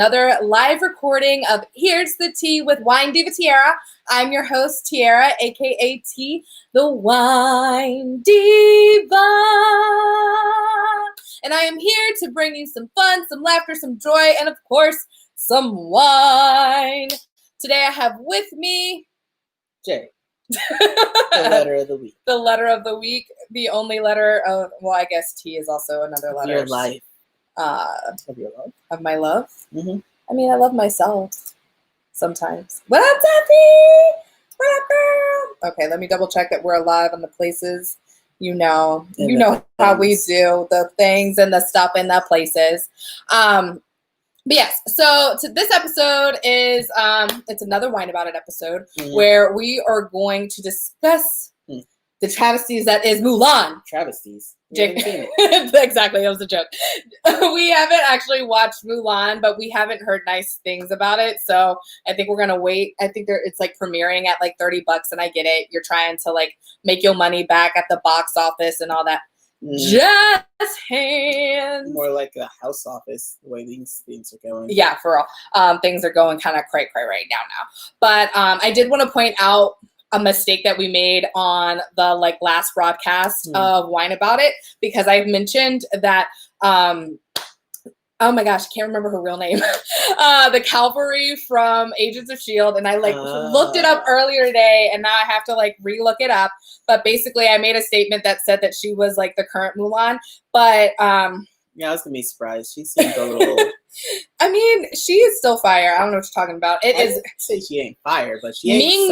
another live recording of Here's the Tea with Wine Diva Tiara. I'm your host, Tiara, aka T, the Wine Diva. And I am here to bring you some fun, some laughter, some joy, and of course, some wine. Today I have with me Jay. The letter of the week. The letter of the week. The only letter of, well, I guess T is also another letter. Your life. Of your love. Of my love? Mm-hmm. I mean, I love myself sometimes. What up, Duffy? What up, girl? Okay, let me double check that we're live on the places. You know how we do the things and the stuff and the places. But yes, so this episode is it's another Wine About It episode where we are going to discuss the travesties that is Mulan. Travesties. Exactly, that was a joke. We haven't actually watched Mulan, but we haven't heard nice things about it. So I think we're gonna wait. I think it's like premiering at like $30, and I get it. You're trying to like make your money back at the box office and all that. Jazz hands. More like a house office, the way these things are going. Yeah, for real. Things are going kind of cray right now. But I did want to point out a mistake that we made on the like last broadcast of Wine About It, because I've mentioned that oh my gosh, I can't remember her real name. The Calvary from Agents of S.H.I.E.L.D. And I like looked it up earlier today, and now I have to like re-look it up. But basically I made a statement that said that she was like the current Mulan. But yeah, I was gonna be surprised. She seemed a little I mean, she is still fire. I don't know what you're talking about. I didn't say she ain't fire, but she ain't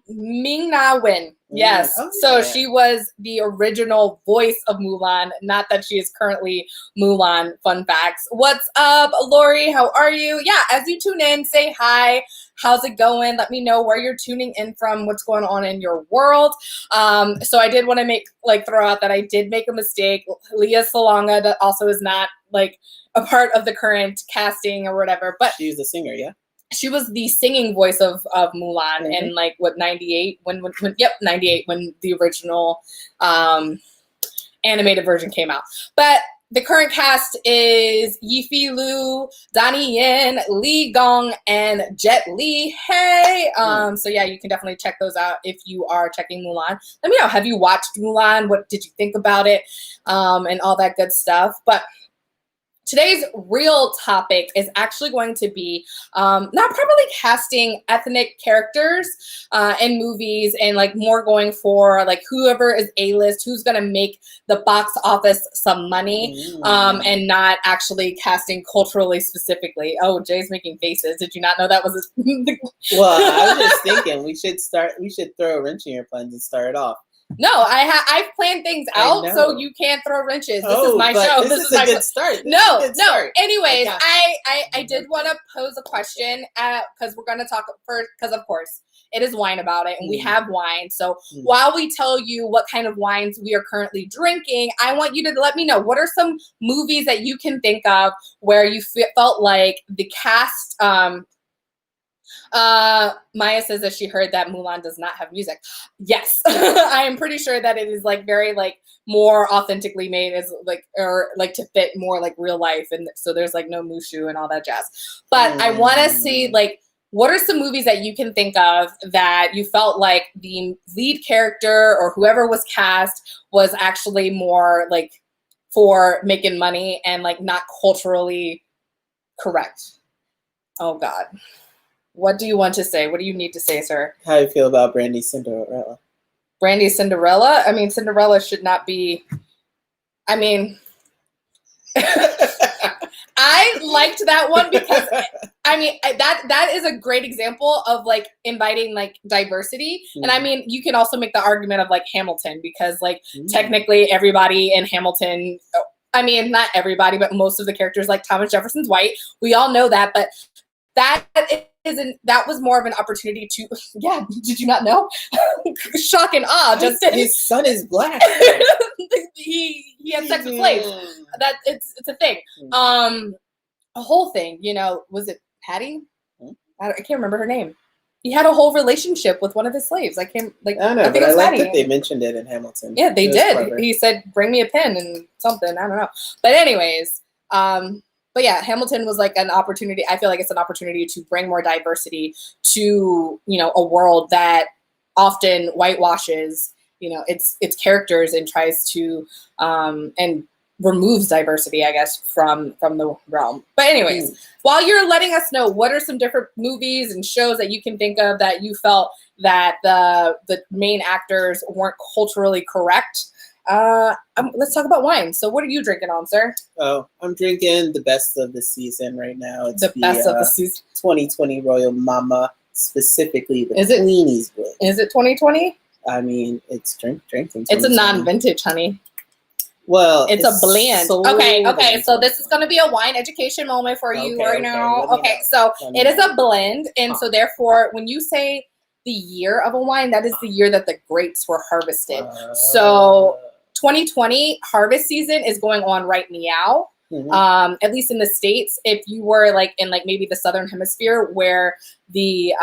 Ming Na Wen. Yes. Oh, yeah. So she was the original voice of Mulan, not that she is currently Mulan. Fun facts. What's up, Lori? How are you? Yeah, as you tune in, say hi. How's it going? Let me know where you're tuning in from, what's going on in your world. So I did want to throw out that I did make a mistake. Leah Salonga that also is not like a part of the current casting or whatever, but she was the singer, yeah. She was the singing voice of Mulan in like what 98 when 98 when the original animated version came out. But the current cast is Yifi Lu, Donnie Yen, Li Gong, and Jet Li. Hey, so yeah, you can definitely check those out if you are checking Mulan. Let me know, have you watched Mulan? What did you think about it? And all that good stuff. But today's real topic is actually going to be not properly casting ethnic characters in movies, and like more going for like whoever is A-list, who's going to make the box office some money, and not actually casting culturally specifically. Oh, Jay's making faces. Did you not know that was Well, I was just thinking we should throw a wrench in your plans and start it off. No, I've planned things out, so you can't throw wrenches. This is my show. This is a good start. No. Anyways, I did want to pose a question because we're going to talk first, because of course it is Wine About It, and we have wine. So while we tell you what kind of wines we are currently drinking, I want you to let me know, what are some movies that you can think of where you felt like the cast. Maya says that she heard that Mulan does not have music. Yes. I am pretty sure that it is like very like more authentically made, as like, or like to fit more like real life, and so there's like no Mushu and all that jazz. But I want to see like, what are some movies that you can think of that you felt like the lead character or whoever was cast was actually more like for making money and like not culturally correct? Oh God. What do you want to say? What do you need to say, sir? How do you feel about Brandy's Cinderella? Brandy's Cinderella? I mean, Cinderella should not be... I mean... I liked that one because, I mean, that is a great example of like inviting like diversity. And I mean, you can also make the argument of like Hamilton, because like technically everybody in Hamilton... I mean, not everybody, but most of the characters, like Thomas Jefferson's white. We all know that, but that was more of an opportunity to, yeah, did you not know? Shock and awe. Just his son is black. he had sex with slaves. That it's a thing. A whole thing, you know, was it Patty? I can't remember her name. He had a whole relationship with one of his slaves. I don't know, I think I like that they mentioned it in Hamilton. Yeah, they did. Clever. He said, "Bring me a pen" and something. I don't know. But anyways, but but yeah, Hamilton was like an opportunity. I feel like it's an opportunity to bring more diversity to, you know, a world that often whitewashes, you know, its characters and tries to and removes diversity, I guess, from the realm. But anyways, while you're letting us know, what are some different movies and shows that you can think of that you felt that the main actors weren't culturally correct? Let's talk about wine. So what are you drinking on, sir? Oh, I'm drinking the best of the season right now. It's the best of the season. 2020 Royal Mama, specifically the Is it Queenie's blend. Is it 2020? I mean, it's drinking. It's a non-vintage, honey. Well, it's a blend. So okay. So this is going to be a wine education moment for you right now. Okay, so it is a blend, and so therefore, when you say the year of a wine, that is the year that the grapes were harvested. So 2020 harvest season is going on right now. At least in the States. If you were like in like maybe the Southern Hemisphere where the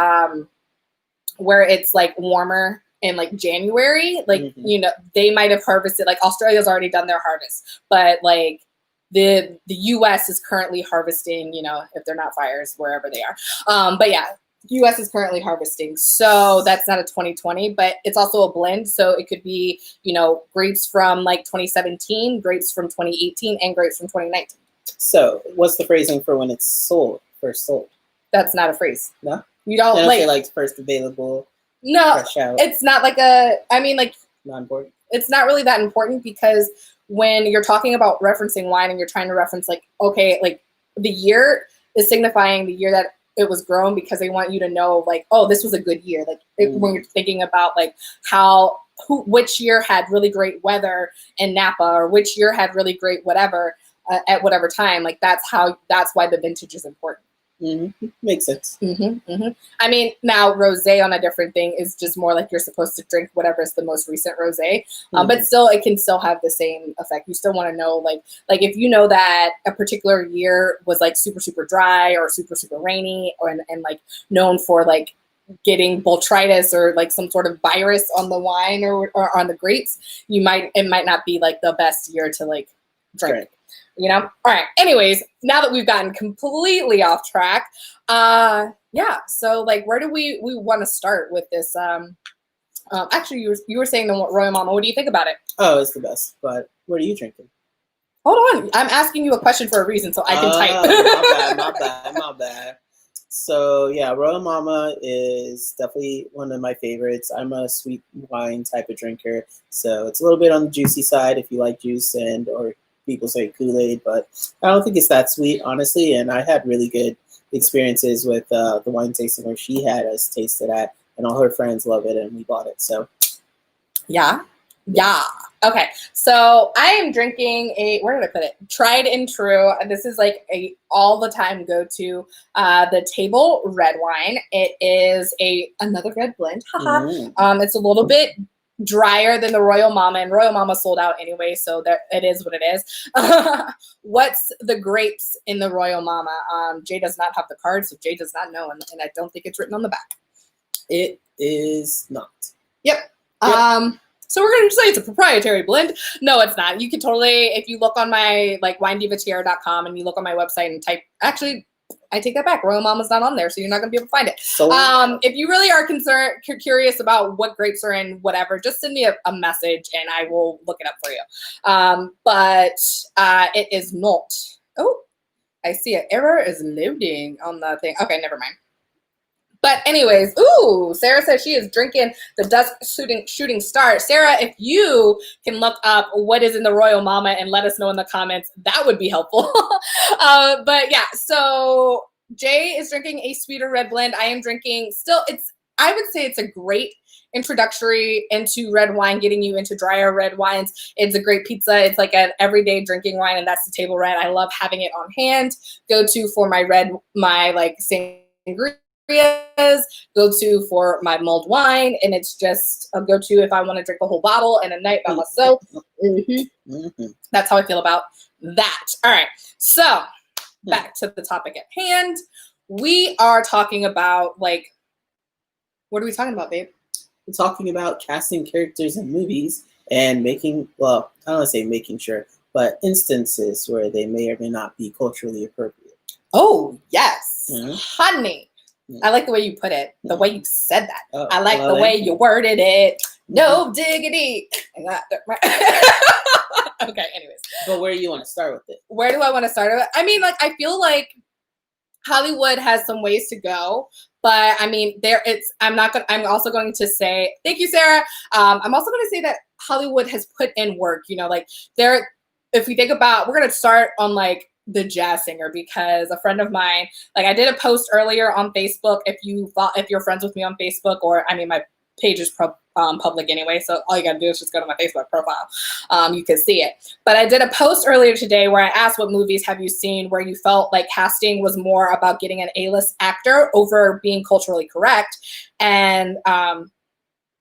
where it's like warmer in like January, like, you know, they might have harvested, like Australia's already done their harvest, but like the US is currently harvesting, you know, if they're not fires, wherever they are. But yeah, US is currently harvesting. So that's not a 2020, but it's also a blend. So it could be, you know, grapes from like 2017, grapes from 2018, and grapes from 2019. So what's the phrasing for when it's first sold? That's not a phrase. No? You don't say like first available. No, it's not like not important. It's not really that important, because when you're talking about referencing wine and you're trying to reference like, okay, like the year is signifying the year that it was grown, because they want you to know like, oh, this was a good year. Like when you're thinking about like which year had really great weather in Napa, or which year had really great whatever at whatever time, like that's why the vintage is important. Makes sense. I mean, now rosé on a different thing is just more like you're supposed to drink whatever is the most recent rosé, but still, it can still have the same effect. You still want to know, like if you know that a particular year was like super super dry or super super rainy, and like known for like getting botrytis or like some sort of virus on the wine or on the grapes, it might not be like the best year to like drink. Right. You know? All right. Anyways, now that we've gotten completely off track, yeah. So like, where do we want to start with this? Actually, you were saying the Royal Mama. What do you think about it? Oh, it's the best. But what are you drinking? Hold on. I'm asking you a question for a reason, so I can type. My bad. So yeah, Royal Mama is definitely one of my favorites. I'm a sweet wine type of drinker, so it's a little bit on the juicy side if you like juice or people say Kool-Aid, but I don't think it's that sweet, honestly. And I had really good experiences with the wine tasting where she had us taste it at, and all her friends love it, and we bought it. So, yeah. Okay, so I am drinking where did I put it? Tried and true. This is like a all the time go to. The Table red wine. It is another red blend. It's a little bit drier than the Royal Mama, and Royal Mama sold out anyway, so that it is what it is. What's the grapes in the Royal Mama? Jay does not have the card, so Jay does not know, and I don't think it's written on the back. It is not. Yep. So we're going to say it's a proprietary blend. No, it's not. You can totally, if you look on my like winedivatier.com and you look on my website and type, actually, I take that back. Royal Mama's not on there, so you're not going to be able to find it. So, if you really are curious about what grapes are in whatever, just send me a message and I will look it up for you. But it is not. Oh, I see an error is loading on the thing. Okay, never mind. But anyways, Sarah says she is drinking the Dusk Shooting Star. Sarah, if you can look up what is in the Royal Mama and let us know in the comments, that would be helpful. But yeah, so Jay is drinking a sweeter red blend. I am drinking I would say it's a great introductory into red wine, getting you into drier red wines. It's a great pizza. It's like an everyday drinking wine, and that's the Table Red. I love having it on hand. Go to for my like sangria. Go to for my mulled wine, and it's just a go-to if I want to drink a whole bottle in a night by myself. That's how I feel about that. All right, so back to the topic at hand. We are talking about what are we talking about, babe? We're talking about casting characters in movies and I don't want to say making sure, but instances where they may or may not be culturally appropriate. Oh, yes. Mhm. Honey. I like the way you put it, the way you said that. Oh, I like well, the way thank you worded it. No diggity. Okay, anyways. But where do you want to start with it? Where do I want to start with? I mean, like, I feel like Hollywood has some ways to go, but I mean, I'm also going to say, thank you, Sarah. I'm also going to say that Hollywood has put in work, you know, like if we think about, we're going to start on like the jazz singer, because a friend of mine, like I did a post earlier on Facebook. If you're friends with me on Facebook, or I mean, my page is public anyway, so all you gotta do is just go to my Facebook profile. You can see it. But I did a post earlier today where I asked, what movies have you seen where you felt like casting was more about getting an A-list actor over being culturally correct? And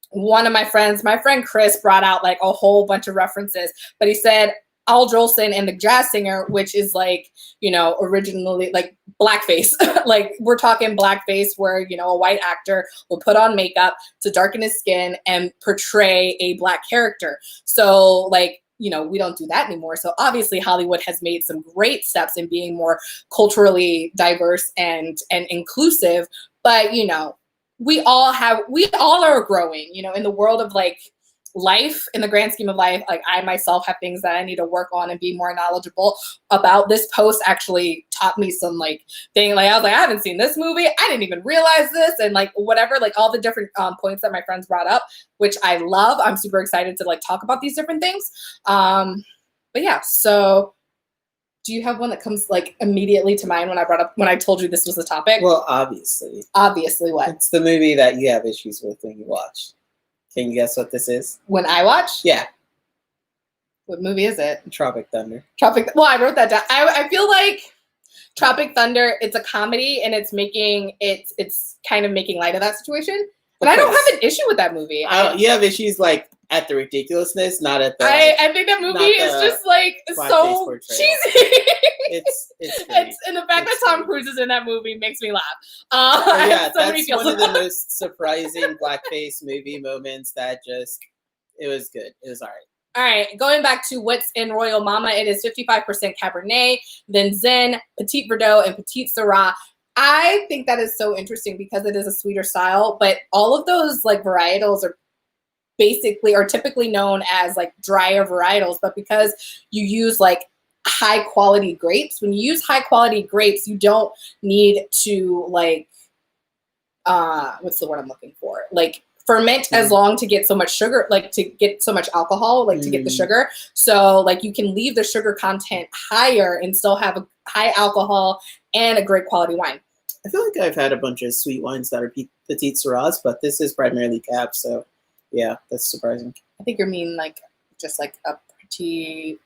one of my friend Chris, brought out like a whole bunch of references, but he said Al Jolson and the Jazz Singer, which is like, you know, originally like blackface. Like we're talking blackface where, you know, a white actor will put on makeup to darken his skin and portray a black character. So like, you know, we don't do that anymore. So obviously Hollywood has made some great steps in being more culturally diverse and inclusive. But, you know, we all are growing, you know, in the world of like life, in the grand scheme of life. Like I myself have things that I need to work on and be more knowledgeable about. This post actually taught me some like thing. Like I was like, I haven't seen this movie. I didn't even realize this. And like whatever, like all the different points that my friends brought up, which I love. I'm super excited to like talk about these different things. But yeah, so do you have one that comes like immediately to mind when I told you this was the topic? Well, obviously. Obviously what? It's the movie that you have issues with when you watch. Can you guess what this is? When I watch? Yeah. What movie is it? Tropic Thunder. Well, I wrote that down. I feel like Tropic Thunder, it's a comedy and it's kind of making light of that situation. But I don't have an issue with that movie. You have issues like at the ridiculousness, not at the. I think that movie is just like so cheesy. It's and the fact that Tom Cruise is in that movie makes me laugh. Yeah, that's one of the most surprising blackface movie moments. It was good. It was all right. All right, going back to what's in Royal Mama, it is 55% Cabernet, then Zen, Petit Verdot, and Petit Syrah. I think that is so interesting because it is a sweeter style, but all of those like varietals are typically known as like drier varietals, but because you use like high quality grapes, when you use high quality grapes, you don't need to like, what's the word I'm looking for? Like ferment as long to get so much sugar, like to get so much alcohol, like to get the sugar. So like you can leave the sugar content higher and still have a high alcohol and a great quality wine. I feel like I've had a bunch of sweet wines that are Petit Syrahs, but this is primarily Cab, so yeah, that's surprising. I think you mean like just like a Petit.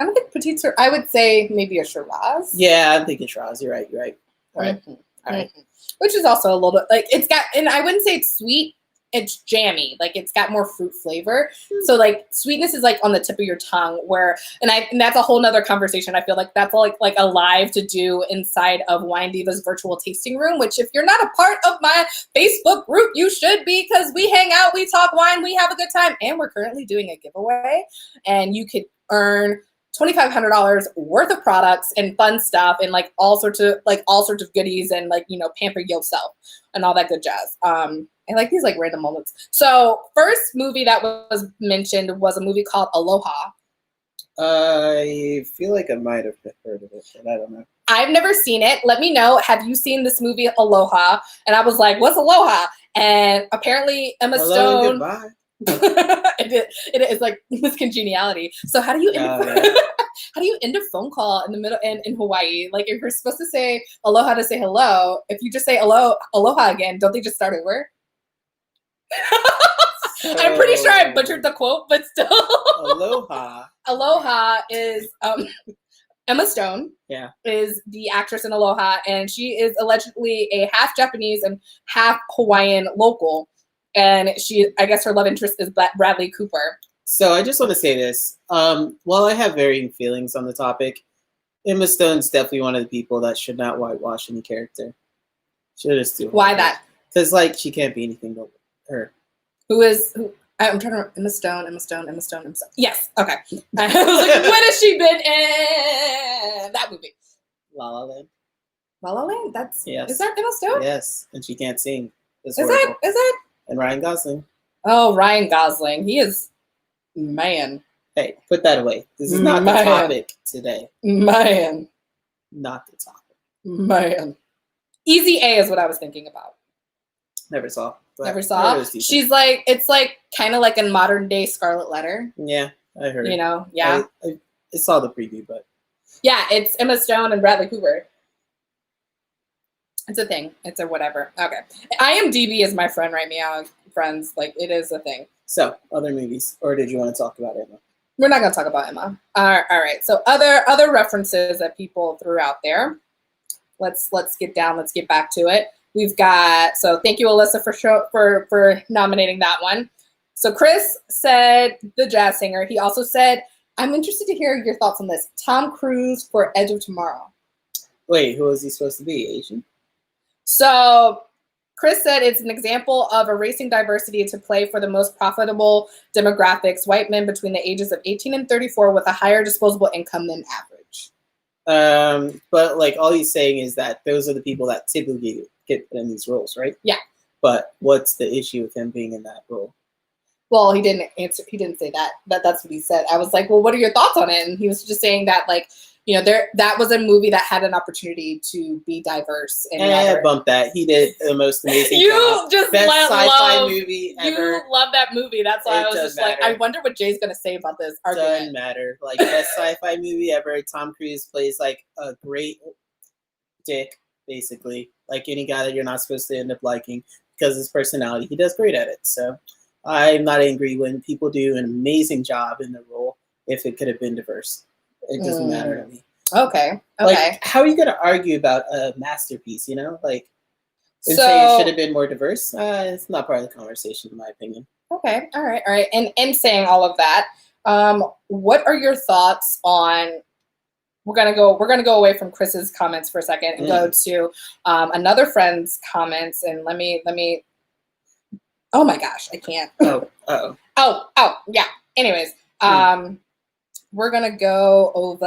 I don't think Petit Syrah. I would say maybe a Shiraz. Yeah, I'm thinking Shiraz. You're right. All right. Mm-hmm. All right. Mm-hmm. Which is also a little bit like it's got, and I wouldn't say it's sweet. It's jammy, like it's got more fruit flavor. So like sweetness is like on the tip of your tongue, and that's a whole nother conversation. I feel like that's like a live to do inside of Wine Diva's virtual tasting room, which if you're not a part of my Facebook group, you should be, because we hang out, we talk wine, we have a good time, and we're currently doing a giveaway, and you could earn $2,500 worth of products and fun stuff and like all sorts of goodies and like, you know, pamper yourself and all that good jazz. I like these like random moments. So first movie that was mentioned was a movie called Aloha. I feel like I might have heard of it, but I don't know. I've never seen it. Let me know. Have you seen this movie Aloha? And I was like, what's Aloha? And apparently Emma Stone. And goodbye. It is like this congeniality. So how do you how do you end a phone call in the middle in Hawaii? Like if you're supposed to say aloha to say hello, if you just say aloha again, don't they just start over? I'm pretty sure I butchered the quote, but still. Aloha. Aloha is Emma Stone. Yeah. Is the actress in Aloha, and she is allegedly a half Japanese and half Hawaiian local. And I guess her love interest is Bradley Cooper. So I just want to say this. While I have varying feelings on the topic, Emma Stone's definitely one of the people that should not whitewash any character. Should just do. Why that? Because like she can't be anything but her. Who I'm trying to Emma Stone. Yes, okay. I was like, what has she been in? That movie. La La Land. La La Land. Yes. Is that Emma Stone? Yes, and she can't sing. It's Is horrible. that? And Ryan Gosling. Oh, Ryan Gosling. He is, man. Hey, put that away. This is not the topic today. Man. Not the topic. Man. Easy A is what I was thinking about. Never saw. Never saw. She's like, it's like kind of like a modern day Scarlet Letter. Yeah, I heard. You know, yeah. I saw the preview, but yeah, it's Emma Stone and Bradley Cooper. It's a thing. It's a whatever. Okay. IMDb is my friend right now, friends. Like, it is a thing. So, other movies, or did you want to talk about Emma? We're not going to talk about Emma. All right. So, other references that people threw out there. Let's get down. Let's get back to it. We've got, so thank you, Alyssa, for nominating that one. So Chris said the jazz singer. He also said, I'm interested to hear your thoughts on this. Tom Cruise for Edge of Tomorrow. Wait, who is he supposed to be? Asian? So Chris said it's an example of erasing diversity to play for the most profitable demographics, white men between the ages of 18 and 34 with a higher disposable income than average. But like all he's saying is that those are the people that typically get put in these roles, right? Yeah. But what's the issue with him being in that role? Well, he didn't answer. He didn't say that. That's what he said. I was like, well, what are your thoughts on it? And he was just saying that, like, you know, that was a movie that had an opportunity to be diverse. And bump that. He did the most amazing you job. just Best sci-fi love, movie ever. You love that movie. That's why I was just like, I wonder what Jay's going to say about this argument. Doesn't matter. Like, best sci-fi movie ever. Tom Cruise plays, like, a great dick, basically. Like any guy that you're not supposed to end up liking because of his personality. He does great at it. So I'm not angry when people do an amazing job in the role if it could have been diverse. It doesn't matter to me. Okay. Like, how are you going to argue about a masterpiece, you know? Like, and say it should have been more diverse? It's not part of the conversation, in my opinion. Okay. All right. And saying all of that, what are your thoughts on... We're gonna go away from Chris's comments for a second and go to another friend's comments. And let me. Oh my gosh, I can't. Oh, yeah. Anyways, we're gonna go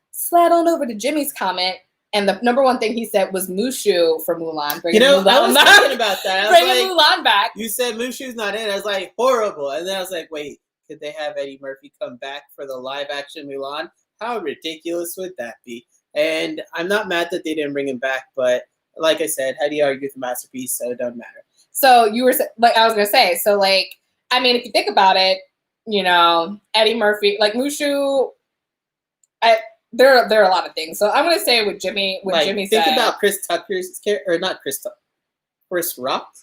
slide on over to Jimmy's comment, and the number one thing he said was Mushu for Mulan. I was thinking about that. Bringing Mulan back. You said Mushu's not in. I was like, horrible. And then I was like, wait, could they have Eddie Murphy come back for the live action Mulan? How ridiculous would that be? And I'm not mad that they didn't bring him back, but like I said, how do you argue with the masterpiece? So it doesn't matter. So you were like, I was gonna say, so like, I mean, if you think about it, you know, Eddie Murphy, like Mushu, there are a lot of things. So I'm gonna say with Jimmy, Jimmy said, think about Chris Tucker's character, or not Chris Tucker, Chris Rock.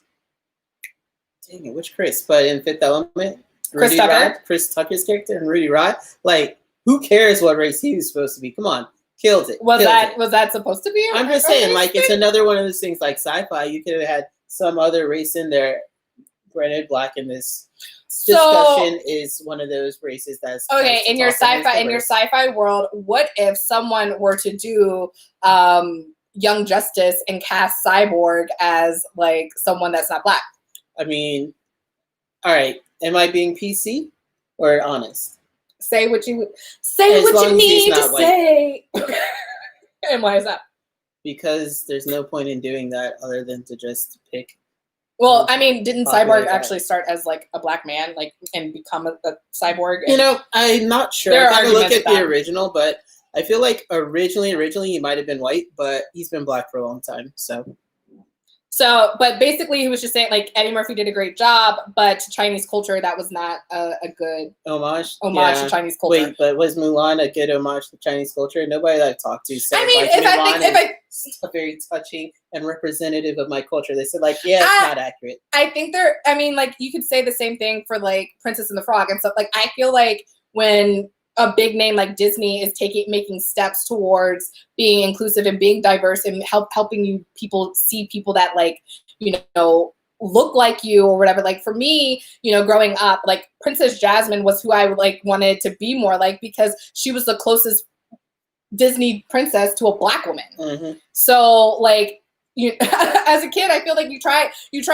Dang it, which Chris? But in Fifth Element, Chris Tucker's character and Rudy Rod, like. Who cares what race he was supposed to be? Come on. Killed it. Was that supposed to be? I'm just saying, like, it's another one of those things like sci-fi. You could have had some other race in there. Granted, black in this discussion is one of those races that's okay. In your sci-fi world, what if someone were to do Young Justice and cast Cyborg as like someone that's not black? I mean, all right. Am I being PC or honest? Say what you need to say. And why is that? Because there's no point in doing that other than to just pick. Well, I mean, didn't Cyborg actually start as like a black man, like, and become a cyborg? You know, I'm not sure. I gotta look at the original, but I feel like originally he might have been white, but he's been black for a long time. So, but basically, he was just saying, like, Eddie Murphy did a great job, but to Chinese culture, that was not a good homage to Chinese culture. Wait, but was Mulan a good homage to Chinese culture? Nobody that I've talked to said, it's very touching and representative of my culture. They said, like, yeah, it's not accurate. I think you could say the same thing for, like, Princess and the Frog and stuff. Like, I feel like when a big name like Disney is making steps towards being inclusive and being diverse and helping people see people that, like, you know, look like you or whatever. Like, for me, you know, growing up, like, Princess Jasmine was who I like wanted to be more like, because she was the closest Disney princess to a black woman. Mm-hmm. So, like, as a kid, I feel like you try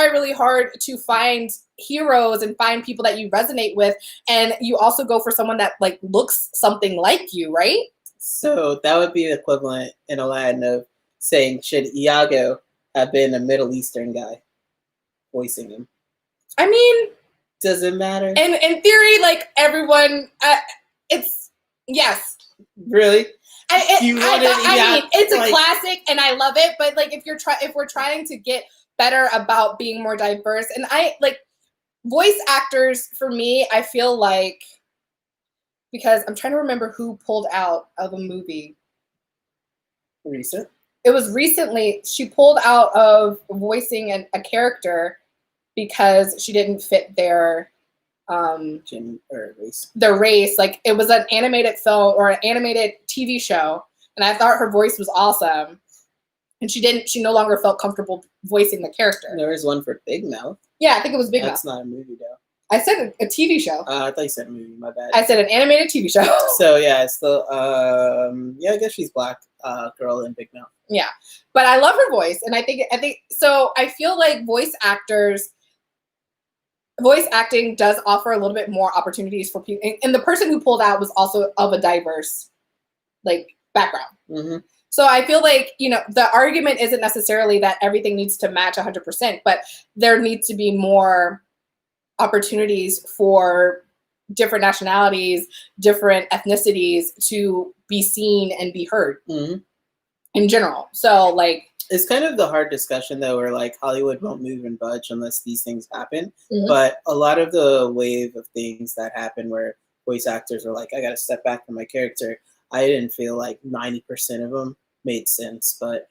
really hard to find heroes and find people that you resonate with, and you also go for someone that like looks something like you, right? So that would be the equivalent in Aladdin of saying, should Iago have been a Middle Eastern guy voicing him? I mean, does it matter? And in theory, like everyone, it's yes. Really? I mean, it's a classic, and I love it. But like, if we're trying to get better about being more diverse, and I like voice actors for me, I feel like, because I'm trying to remember who pulled out of a movie. Recent? It was recently. She pulled out of voicing a character because she didn't fit their race. Their race. Like, it was an animated film or an animated TV show, and I thought her voice was awesome. And she no longer felt comfortable voicing the character. There was one for Big Mouth. Yeah, I think it was Big Mouth. That's not a movie though. I said a TV show. I thought you said a movie. My bad. I said an animated TV show. So yeah, it's the I guess she's black girl in Big Mouth. Yeah, but I love her voice, and I think so. I feel like voice acting does offer a little bit more opportunities for people, and the person who pulled out was also of a diverse like background. Mm-hmm. So I feel like, the argument isn't necessarily that everything needs to match 100%, but there needs to be more opportunities for different nationalities, different ethnicities to be seen and be heard in general. So like, it's kind of the hard discussion though, where like Hollywood won't move and budge unless these things happen. But a lot of the wave of things that happen where voice actors are like, I got to step back from my character. I didn't feel like 90% of them made sense, but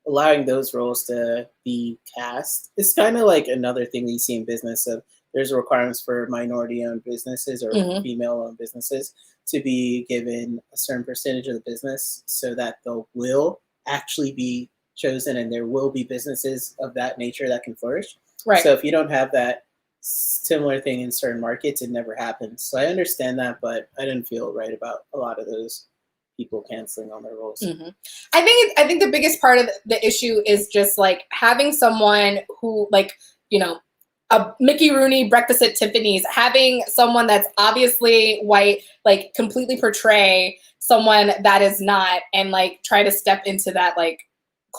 allowing those roles to be cast is kind of like another thing that you see in business of there's requirements for minority-owned businesses or female-owned businesses to be given a certain percentage of the business so that they will actually be chosen and there will be businesses of that nature that can flourish. Right. So if you don't have that similar thing in certain markets, it never happens. So I understand that, but I didn't feel right about a lot of those people canceling on their roles. I think the biggest part of the issue is just like having someone who like, a Mickey Rooney Breakfast at Tiffany's, having someone that's obviously white, like completely portray someone that is not, and like try to step into that like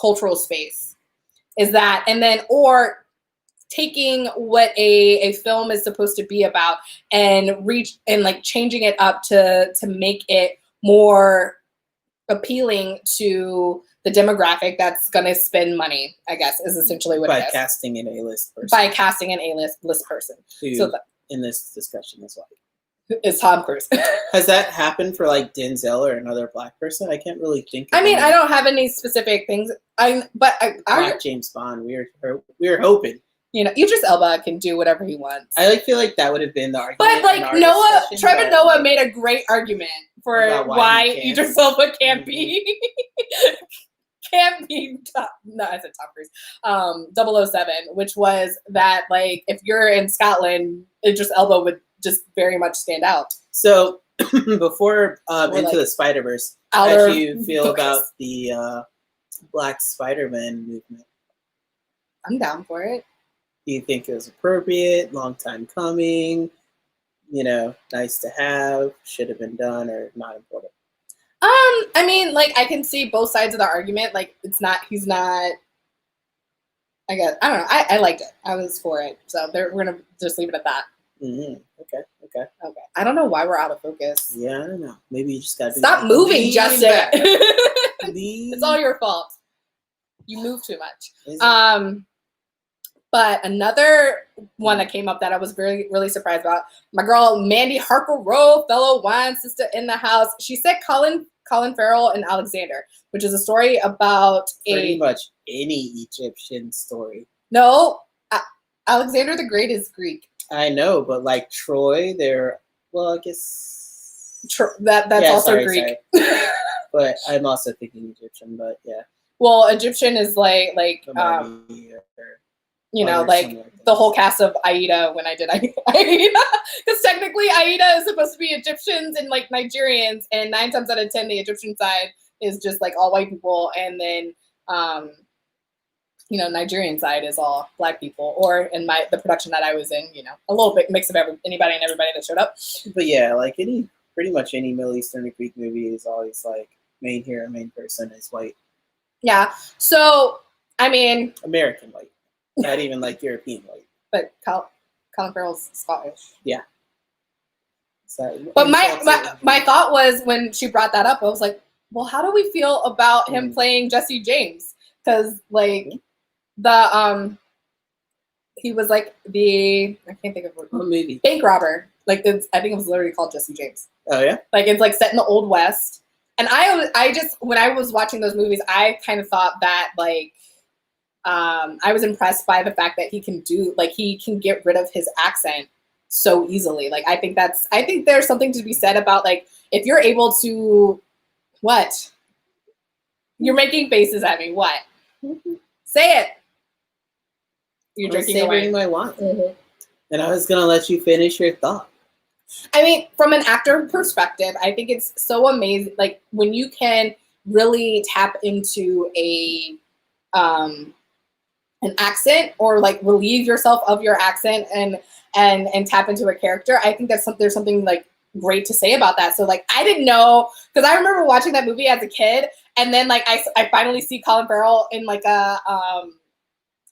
cultural space is that, and then, or taking what a film is supposed to be about and like changing it up to make it more appealing to the demographic that's going to spend money, I guess, is essentially what it is. By casting an A-list person. By casting an A-list person. Who, in this discussion as well, is Tom Cruise. Has that happened for like Denzel or another black person? I can't really think of I don't have any specific things. Black James Bond, we were hoping. Idris Elba can do whatever he wants. I feel like that would have been the argument. But like Trevor Noah made a great argument for why Idris Elba can't be no, I said Tom Cruise. 007, which was that like if you're in Scotland, Idris Elba would just very much stand out. So before Into the Spider-Verse, how do you feel about the Black Spider-Man movement? I'm down for it. Do you think it was appropriate? Long time coming? Nice to have? Should have been done or not important? I mean, like, I can see both sides of the argument. Like, he's not, I guess, I don't know. I liked it. I was for it. So we're going to just leave it at that. Okay. I don't know why we're out of focus. Yeah, I don't know. Maybe you just got to stop moving, Justin. It's all your fault. You move too much. But another one that came up that I was really, really surprised about, my girl Mandy Harper Rowe, fellow wine sister in the house. She said Colin Farrell and Alexander, which is a story about pretty much any Egyptian story. No, Alexander the Great is Greek. I know, but like Troy, I guess that's also Greek. Sorry. But I'm also thinking Egyptian. But yeah. Well, Egyptian is like the whole cast of Aida when I did Aida. Because technically Aida is supposed to be Egyptians and like Nigerians, and 9 times out of 10 the Egyptian side is just like all white people, and then Nigerian side is all black people, or in the production that I was in, a little bit mix of anybody and everybody that showed up. But yeah, like pretty much any Middle Eastern or Greek movie is always like main hero, main person is white. Yeah. So, I mean, American white, not even like European white. But Colin Farrell's Scottish. Yeah. But my thought was when she brought that up, I was like, well, how do we feel about him playing Jesse James? Because like he was like I can't think of what movie. Bank robber. Like I think it was literally called Jesse James. Oh yeah. Like it's like set in the Old West. And I just when I was watching those movies, I kind of thought that like I was impressed by the fact that he can get rid of his accent so easily. Like I think there's something to be said about like if you're able to what? You're making faces at me. What? Say it. You're drinking away my wine. Mm-hmm. And I was gonna let you finish your thought. I mean, from an actor perspective, I think it's so amazing. Like when you can really tap into an accent or like relieve yourself of your accent and tap into a character. I think there's something like great to say about that. So like I didn't know because I remember watching that movie as a kid, and then like I finally see Colin Farrell in like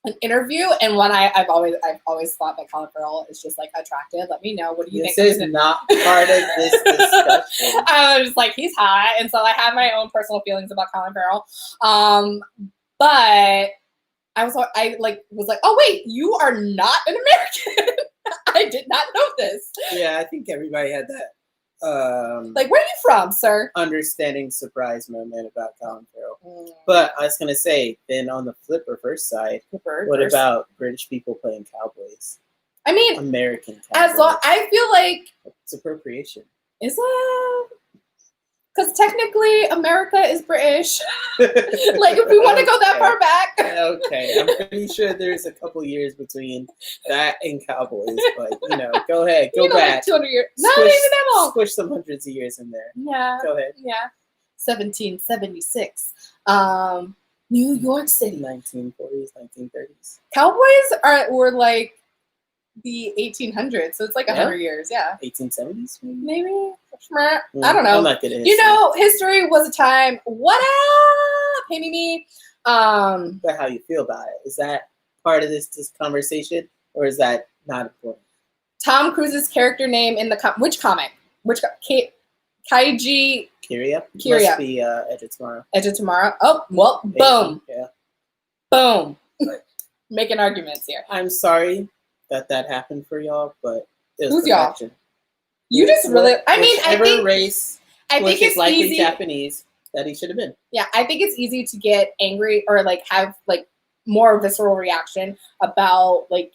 an interview, and I've always thought that Colin Farrell is just like attractive. Let me know. What do you think? This is not part of this discussion. I was just like, he's hot, and so I have my own personal feelings about Colin Farrell. But I was like, oh wait, you are not an American. I did not know this. Yeah, I think everybody had that. Like, where are you from, sir? Understanding surprise moment about Colin Farrell. But I was gonna say, then on the reverse side, what about British people playing cowboys? I mean, American cowboys. I feel like it's appropriation. Is it? Because technically, America is British. Like, if we want to go that far back. Okay, I'm pretty sure there's a couple years between that and cowboys, but go ahead, go back. Like 200 years. Not even that long. Squish some hundreds of years in there. Yeah. Go ahead. Yeah. 1776. New York City. 1940s, 1930s. Cowboys were like the 1800s, so it's like 100 years. Yeah. 1870s, maybe. I don't know. I'm not good at history. History was a time. What up? Hey, Mimi. But how you feel about it? Is that part of this conversation, or is that not important? Tom Cruise's character name in which comic? Kaiji Kiria? Kiria. Must be Edge of Tomorrow. Edge of Tomorrow. Oh, well, boom. Yeah. Boom. Making arguments here. I'm sorry that happened for y'all, but it was who's perfection. Y'all? You just really. I mean, I think race. I think it's likely easy. Japanese that he should have been. Yeah, I think it's easy to get angry or like have like more visceral reaction about like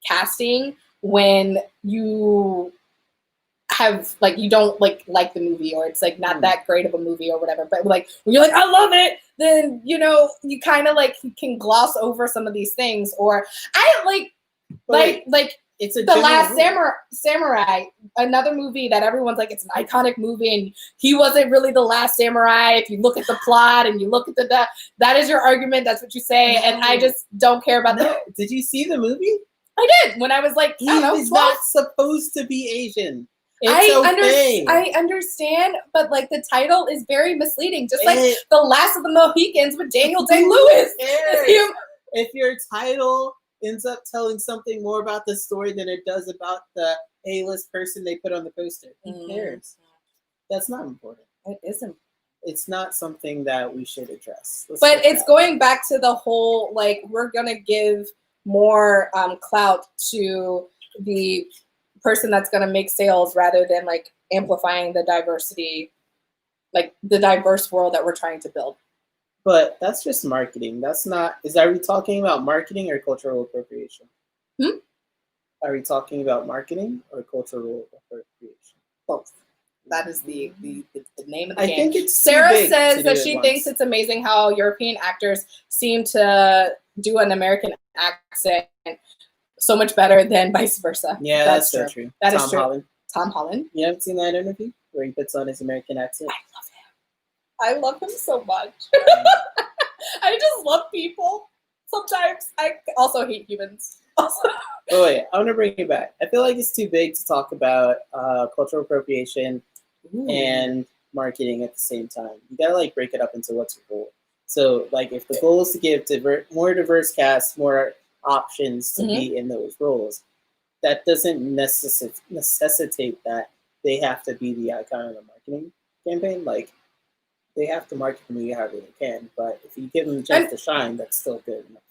casting when you have like you don't like the movie or it's like not that great of a movie or whatever. But like when you're like, I love it, then you kind of like can gloss over some of these things. Or I like it's The Last Samurai, another movie that everyone's like, it's an iconic movie, and he wasn't really the last samurai. If you look at the plot and you look at that is your argument. That's what you say, and I just don't care about that. Did you see the movie? I did when I was like, I don't know, he's not supposed to be Asian. I understand, but like the title is very misleading. Just like The Last of the Mohicans with Daniel Day-Lewis. If your title ends up telling something more about the story than it does about the A-list person they put on the poster, who cares? That's not important. It isn't. It's not something that we should address. But it's going back to the whole, like, we're going to give more clout to the person that's going to make sales rather than, like, amplifying the diversity, like, the diverse world that we're trying to build. But that's just marketing. Are we talking about marketing or cultural appropriation? Are we talking about marketing or cultural appropriation? Both. That is the name of the game. I think it's Sarah says that she thinks it's amazing how European actors seem to do an American accent so much better than vice versa. Yeah, that's so true. That is true. Holland. Tom Holland. You haven't seen that interview where he puts on his American accent? I love him so much. I just love people. Sometimes I also hate humans. Also. Oh wait, I want to bring it back. I feel like it's too big to talk about cultural appropriation and marketing at the same time. You gotta like break it up into what's your goal. So like if the goal is to give more diverse casts more options to be in those roles, that doesn't necessitate that they have to be the icon of the marketing campaign. Like they have to market the movie however they can, but if you give them a chance to shine, that's still good enough.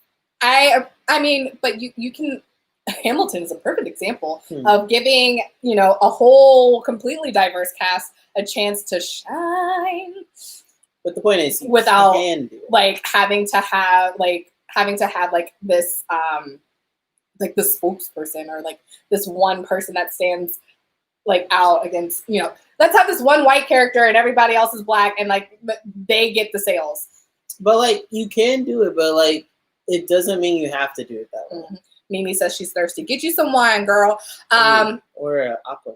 I mean, but you can. Hamilton is a perfect example of giving, you know, a whole completely diverse cast a chance to shine. But the point is, without like having to have like this like the spokesperson or like this one person that stands like out against, you know, let's have this one white character and everybody else is black and like they get the sales. But like you can do it, but like it doesn't mean you have to do it that way. Mimi says she's thirsty. Get you some wine, girl. Or Aquaman.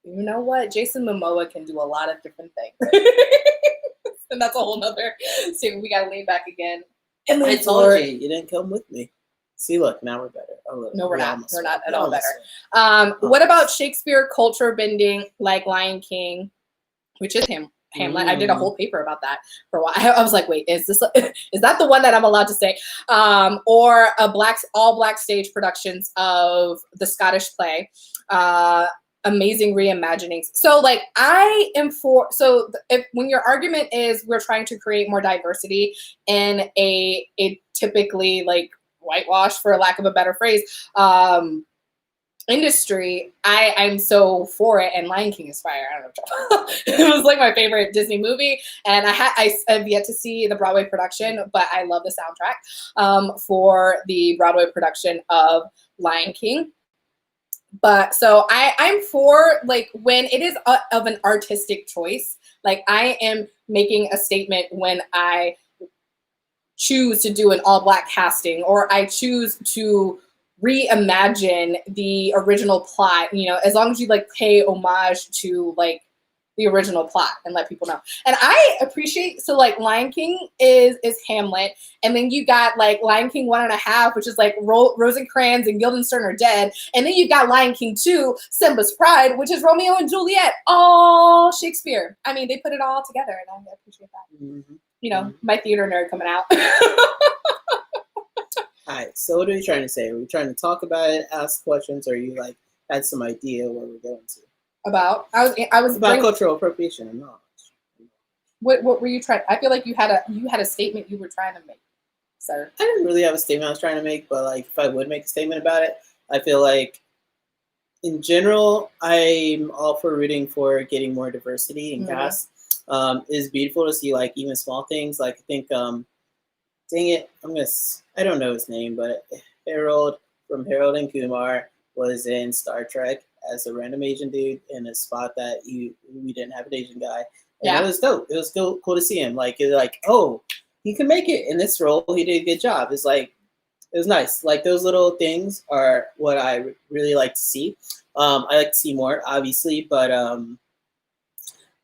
You know what? Jason Momoa can do a lot of different things. And that's a whole nother. See, we gotta lean back again. And I told you didn't come with me. See, look, now we're better. No, we're not. We're not at all better. What about Shakespeare culture bending like Lion King, which is Hamlet? I did a whole paper about that for a while. I was like, wait, is that the one that I'm allowed to say? Or all black stage productions of the Scottish play, amazing reimaginings. So like I am for, so when your argument is we're trying to create more diversity in a typically like whitewash, for lack of a better phrase, industry, I'm so for it, and Lion King is fire. I don't know. It was like my favorite Disney movie, and I have yet to see the Broadway production, but I love the soundtrack for the Broadway production of Lion King. But so I'm for like when it is of an artistic choice, like I am making a statement when I choose to do an all black casting or I choose to reimagine the original plot, you know, as long as you like pay homage to like the original plot and let people know. And I appreciate, so like Lion King is Hamlet, and then you got like Lion King 1.5, which is like Rosencrantz and Guildenstern are dead, and then you got Lion King 2, Simba's Pride, which is Romeo and Juliet, all Shakespeare. I mean, they put it all together, and I appreciate that. You know, my theater nerd coming out. All right, so what are we trying to say? Are we trying to talk about it, ask questions, or you like had some idea what we're going to? About? I was about cultural appropriation and knowledge. What were you trying? I feel like you had a statement you were trying to make, sir. I didn't really have a statement I was trying to make, but like if I would make a statement about it, I feel like in general I'm all for rooting for getting more diversity in cast. It's beautiful to see like even small things. Like I think dang it, I don't know his name, but Harold from Harold and Kumar was in Star Trek as a random Asian dude in a spot that we didn't have an Asian guy. And it was dope. It was cool to see him. Like, it was like, oh, he can make it in this role. He did a good job. It's like, it was nice. Like, those little things are what I really like to see. I like to see more, obviously, but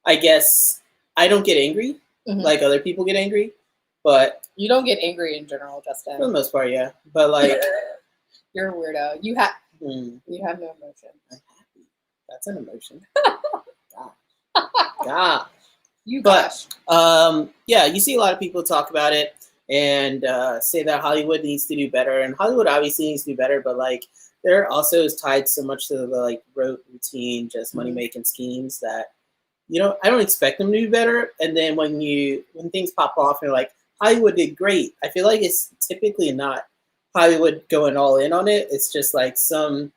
I guess I don't get angry like other people get angry. But you don't get angry in general, Justin. For the most part, yeah. But like, you're a weirdo. You have no emotion. I'm happy. That's an emotion. Gosh. Yeah, you see a lot of people talk about it and say that Hollywood needs to do better, and Hollywood obviously needs to do better. But like, there also is tied so much to the like rote routine, just money making schemes that I don't expect them to do better. And then when things pop off and like, Hollywood did great, I feel like it's typically not Hollywood going all in on it. It's just like some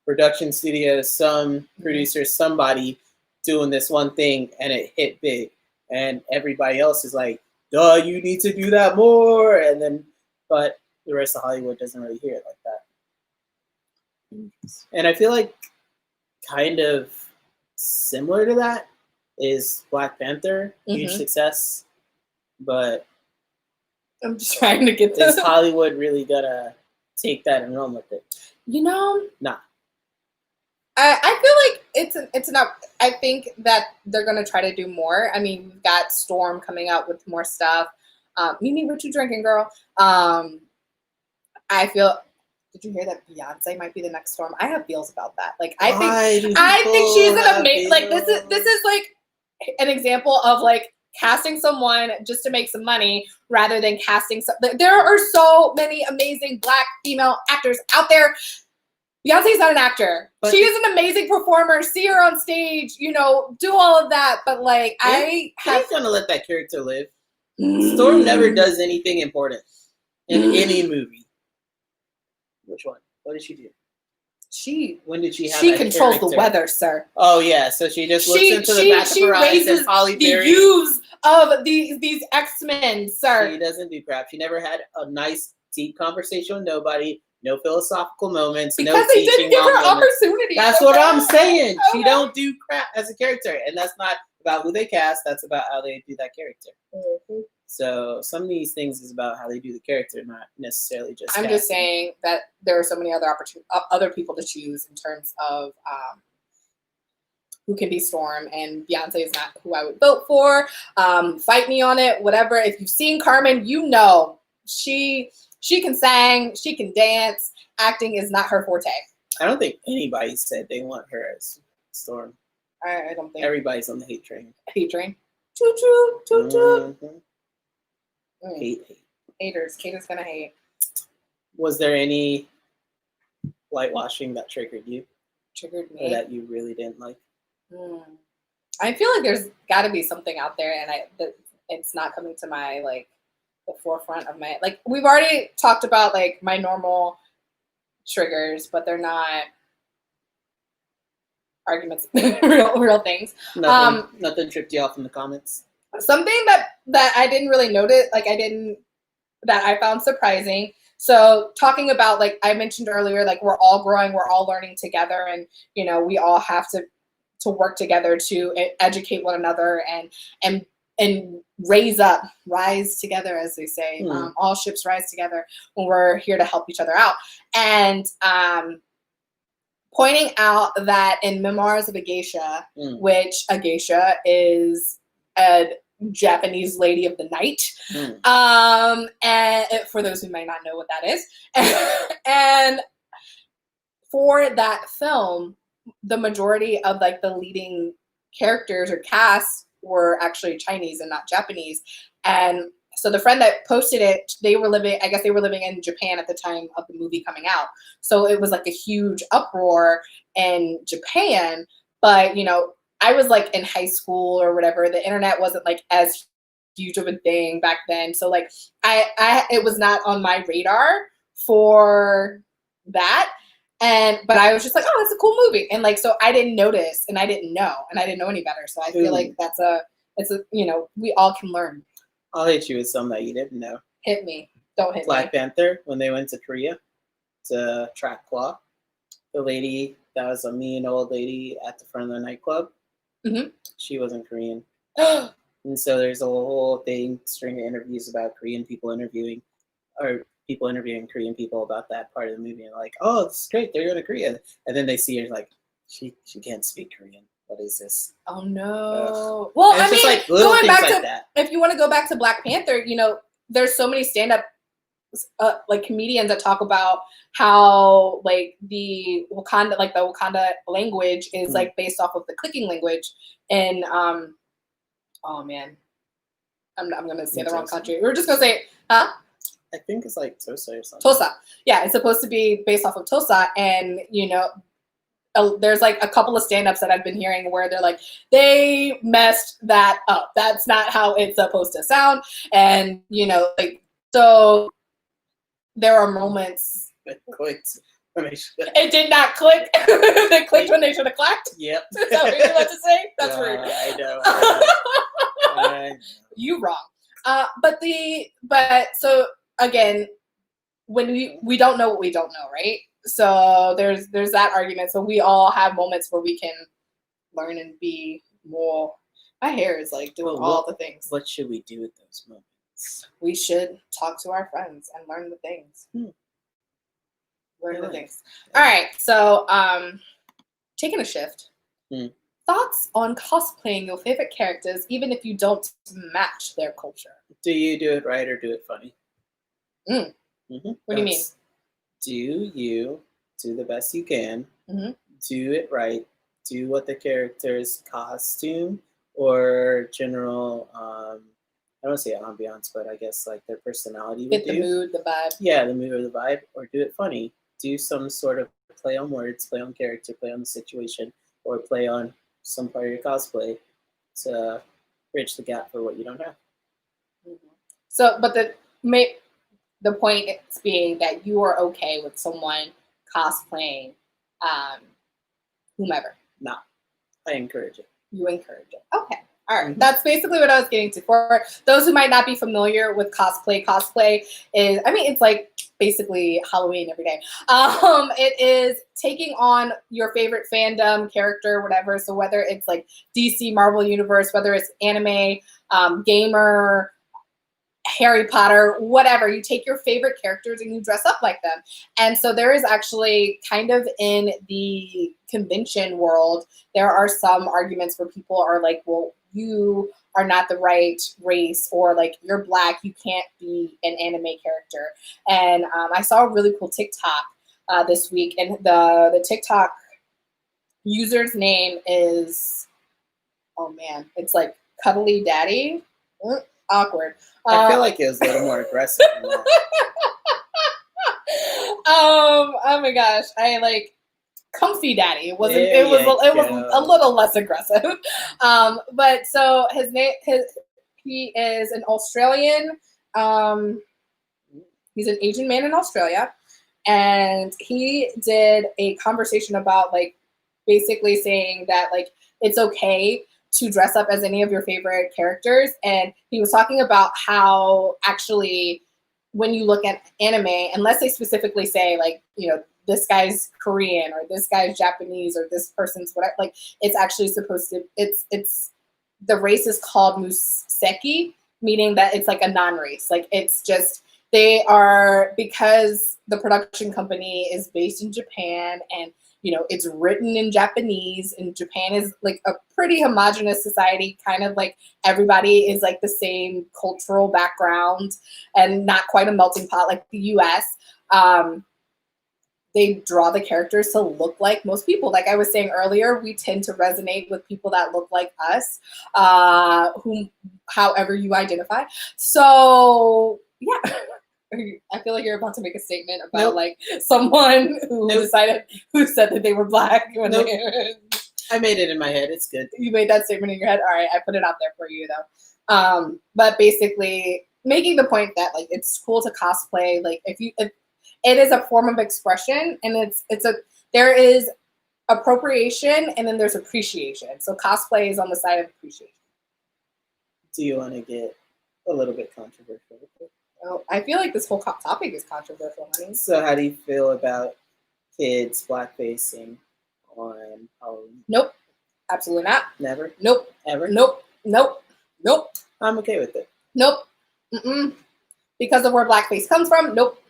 production studio, some producer, somebody doing this one thing and it hit big. And everybody else is like, duh, you need to do that more. And then, but the rest of Hollywood doesn't really hear it like that. And I feel like kind of similar to that is Black Panther, huge success. But I'm just trying to get this. Is Hollywood really gonna take that and run with it? Nah. I feel like it's not. I think that they're gonna try to do more. I mean, we've got Storm coming out with more stuff. Mimi, what you drinking, girl? I feel. Did you hear that Beyonce might be the next Storm? I have feels about that. Like, I think she's an amazing. Like, this is like an example of like casting someone just to make some money rather than casting. There are so many amazing Black female actors out there. Beyonce's not an actor. But she is an amazing performer. See her on stage, you know, do all of that. But like, I'm gonna let that character live. Storm never does anything important in any movie. Which one? What did she do? When did she have She that controls character? the weather, sir. Oh yeah, so she just looks into the back of her eyes and Holly Berry. The views of these X-Men, sir. She doesn't do crap. She never had a nice, deep conversation with nobody. No philosophical moments. Because they didn't give her opportunity. That's what I'm saying. Okay. She don't do crap as a character, and that's not about who they cast. That's about how they do that character. Mm-hmm. So some of these things is about how they do the character, not necessarily just. I'm just saying that there are so many other people to choose in terms of who can be Storm, and Beyonce is not who I would vote for. Fight me on it, whatever. If you've seen Carmen, you know she can sing, she can dance. Acting is not her forte. I don't think anybody said they want her as Storm. I don't think everybody's on the hate train. Hate train. Choo choo choo choo. Mm-hmm. Hate. Haters gonna hate. Was there any whitewashing that triggered you? Triggered me. Or that you really didn't like? I feel like there's got to be something out there, and it's not coming to my the forefront of my we've already talked about my normal triggers, but they're not arguments, real things. Nothing tripped you off in the comments. Something that I didn't really notice, that I found surprising. So talking about I mentioned earlier, we're all growing, we're all learning together, and we all have to work together to educate one another and rise together, as they say. All ships rise together when we're here to help each other out. And pointing out that in Memoirs of a Geisha, which a geisha is a Japanese lady of the night, and for those who might not know what that is, and for that film, the majority of the leading characters or cast were actually Chinese and not Japanese. And so the friend that posted it, they were living in Japan at the time of the movie coming out. So it was a huge uproar in Japan. But, I was in high school or whatever. The internet wasn't as huge of a thing back then. So it was not on my radar for that. But I was just oh, that's a cool movie. And so I didn't notice, and I didn't know any better. So I feel it's a, we all can learn. I'll hit you with something that you didn't know. Hit me. Don't hit me. Black Panther, when they went to Korea to track Claw, the lady that was a mean old lady at the front of the nightclub, she wasn't Korean. And so there's a whole string of interviews about Korean people interviewing Korean people about that part of the movie, and oh, it's great, they're going to Korea, and then they see her she can't speak Korean. What is this? Oh no! Well, I mean, going back to that. If you want to go back to Black Panther, there's so many stand-up comedians that talk about how the Wakanda, the Wakanda language is based off of the clicking language, and oh man, I'm gonna say the wrong country. We're just gonna say, huh? I think it's Tosa or something. Tosa. Yeah, it's supposed to be based off of Tosa. And, there's a couple of stand-ups that I've been hearing where they're they messed that up. That's not how it's supposed to sound. And, so there are moments. It clicked when they should have. It did not click. They clicked when they should have clapped. Yep. Is that what you're about to say? That's rude. I know. You wrong. But so again, when we don't know what we don't know, right? So there's that argument. So we all have moments where we can learn and be more. My hair is doing all the things. What should we do with those moments? We should talk to our friends and learn the things. Learn the things. All right. So taking a shift. thoughts on cosplaying your favorite characters, even if you don't match their culture? Do you do it right or do it funny? Mm. What do you mean? Do you do the best you can? Mm-hmm. Do it right. Do what the character's costume or general. I don't say ambiance, but I guess like their personality would Get do. the mood, the vibe. Yeah, the mood or the vibe, or do it funny. Do some sort of play on words, play on character, play on the situation, or play on some part of your cosplay to bridge the gap for what you don't have. Mm-hmm. So, but the point is being that you are okay with someone cosplaying whomever. No, I encourage it. You encourage it. Okay. All right. Mhm. That's basically what I was getting to. For those who might not be familiar with cosplay is, I mean, it's like basically Halloween every day. It is taking on your favorite fandom, character, whatever. So whether it's like DC, Marvel Universe, whether it's anime, gamer, Harry Potter, whatever, you take your favorite characters and you dress up like them. And so there is actually kind of in the convention world, there are some arguments where people are like, well, you are not the right race, or like you're black, you can't be an anime character. And I saw a really cool TikTok this week, and the TikTok user's name is, oh man, it's like Cuddly Daddy. Awkward. I feel like it was a little more aggressive than that. Oh my gosh, I like Comfy Daddy. It wasn't. It was a little less aggressive. But so he is an Australian. He's an Asian man in Australia, and he did a conversation about like basically saying that like it's okay to dress up as any of your favorite characters. And he was talking about how actually when you look at anime, unless they specifically say like, you know, this guy's Korean or this guy's Japanese or this person's whatever, like it's actually supposed to, it's the race is called Museki, meaning that it's like a non-race. Like it's just, they are, because the production company is based in Japan and you know, it's written in Japanese, and Japan is like a pretty homogenous society, kind of like everybody is like the same cultural background and not quite a melting pot like the US. They draw the characters to look like most people. Like I was saying earlier, we tend to resonate with people that look like us, whom, however you identify. So, yeah. I feel like you're about to make a statement about like someone who decided, who said that they were black. When I made it in my head. It's good. You made that statement in your head. All right, I put it out there for you though. But basically, making the point that like it's cool to cosplay. Like if it is a form of expression, and there is appropriation and then there's appreciation. So cosplay is on the side of appreciation. Do you want to get a little bit controversial with it? Oh, I feel like this whole topic is controversial, honey. So how do you feel about kids blackfacing on Halloween? Nope. Absolutely not. Never? Nope. Ever? Nope. Nope. Nope. I'm okay with it. Nope. Mm-mm. Because of where blackface comes from? Nope.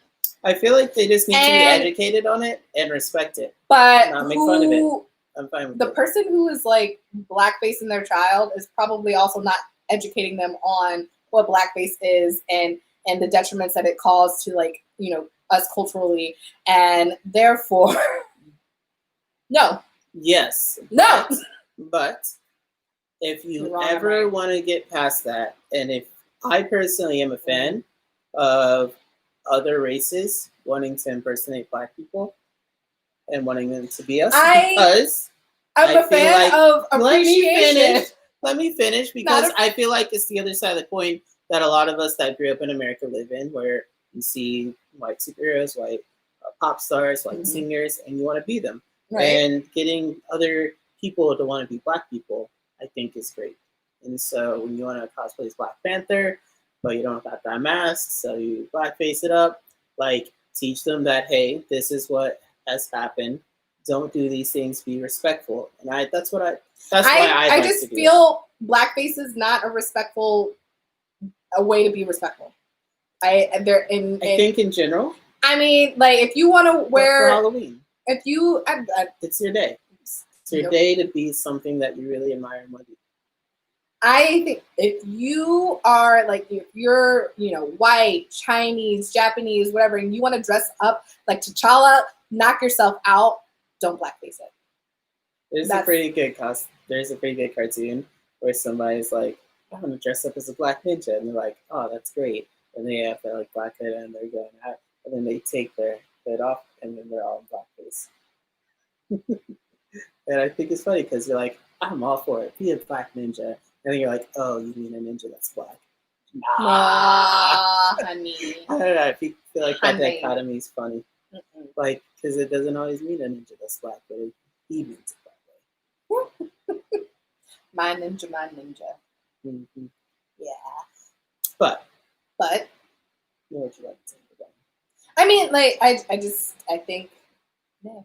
I feel like they just need to be educated on it and respect it. But not make fun of it. I'm fine with the person who is like blackfacing their child is probably also not educating them on what blackface is and the detriments that it caused to, like, you know, us culturally, and therefore, no. Yes. No. But if you ever want to get past that, and if I personally am a fan of other races wanting to impersonate black people and wanting them to be us, because I'm a fan of appreciation. Let me finish because I feel like it's the other side of the coin that a lot of us that grew up in America live in, where you see white superheroes, white pop stars, white singers, and you want to be them. Right. And getting other people to want to be black people, I think is great. And so when you want to cosplay as Black Panther, but you don't got that mask, so you blackface it up, like teach them that, hey, this is what has happened. Don't do these things. Be respectful. And that's why I just feel blackface is not a way to be respectful. I think in general. I mean, like if you want to wear for Halloween, if you, it's your day. For a day to be something that you really admire and want to do. I think if you are like, if you're, white, Chinese, Japanese, whatever, and you want to dress up like T'Challa, knock yourself out. Don't blackface it. There's a pretty good cartoon where somebody's like, I'm gonna dress up as a black ninja, and they're like, oh, that's great. And they have their like black hood and they're going out, and then they take their hood off, and then they're all in blackface. And I think it's funny because you're like, I'm all for it. Be a black ninja. And then you're like, oh, you mean a ninja that's black? Nah, honey. I don't know. I feel like that Honey. dichotomy is funny. Mm-mm. Like, because it doesn't always mean a ninja that's black, but he means it that way. My ninja. Mm-hmm. Yeah. But, what would you like to say about it? I mean, like, I think, yeah,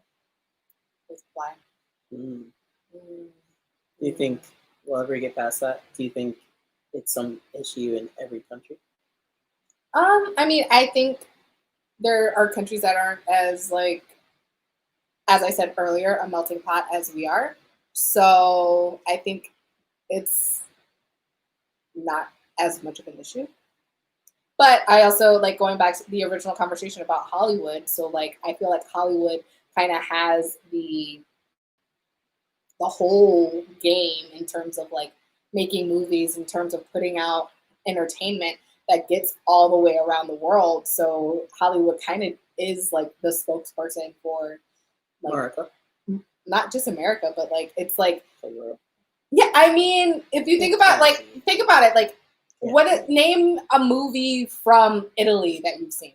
it's black. Do you think we'll ever get past that? Do you think it's some issue in every country? I mean, I think there are countries that aren't as, like, as I said earlier, a melting pot as we are. So I think it's not as much of an issue. But I also, like, going back to the original conversation about Hollywood. So, like, I feel like Hollywood kind of has the whole game in terms of, like, making movies, in terms of putting out entertainment that gets all the way around the world. So Hollywood kind of is like the spokesperson for, like, America. Not just America, but like it's like, Europe. Yeah, I mean, if you think about it, like, name a movie from Italy that you've seen.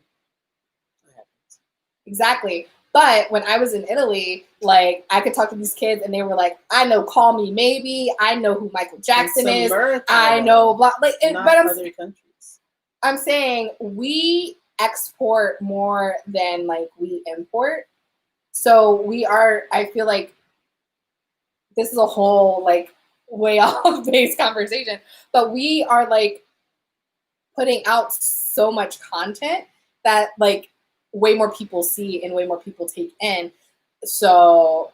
Exactly. But when I was in Italy, like, I could talk to these kids and they were like, I know Call Me Maybe, I know who Michael Jackson is, I know blah, like, but other countries. I'm saying we export more than, like, we import. So we are, I feel like this is a whole, like, way off base conversation, but we are, like, putting out so much content that, like, way more people see and way more people take in. So,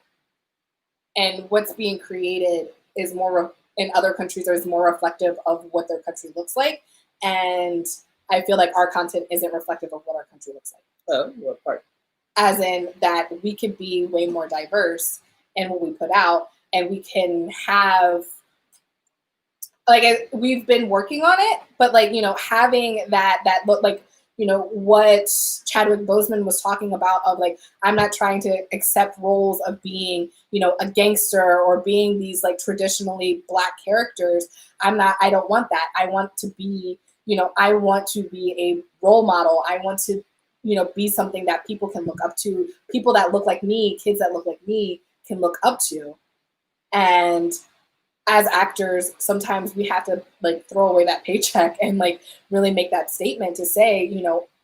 and what's being created is more in other countries is more reflective of what their country looks like. And I feel like our content isn't reflective of what our country looks like. Oh, what part? As in that we could be way more diverse in what we put out, and we can have, like, we've been working on it, but, like, having that look, like, what Chadwick Boseman was talking about of, like, I'm not trying to accept roles of being, a gangster or being these, like, traditionally Black characters. I don't want that. I want to be, I want to be a role model. I want to, be something that people can look up to. People that look like me, kids that look like me can look up to. And as actors, sometimes we have to, like, throw away that paycheck and, like, really make that statement to say,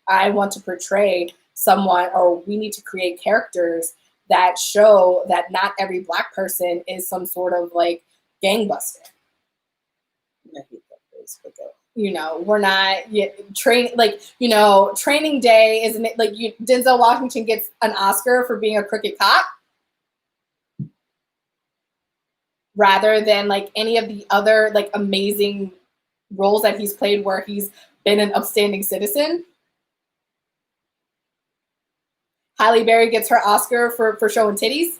I want to portray someone, or we need to create characters that show that not every Black person is some sort of, like, gangbuster. I hate that phrase, but go. We're not training day, isn't it? Like, Denzel Washington gets an Oscar for being a crooked cop, rather than, like, any of the other, like, amazing roles that he's played where he's been an upstanding citizen. Halle Berry gets her Oscar for showing titties,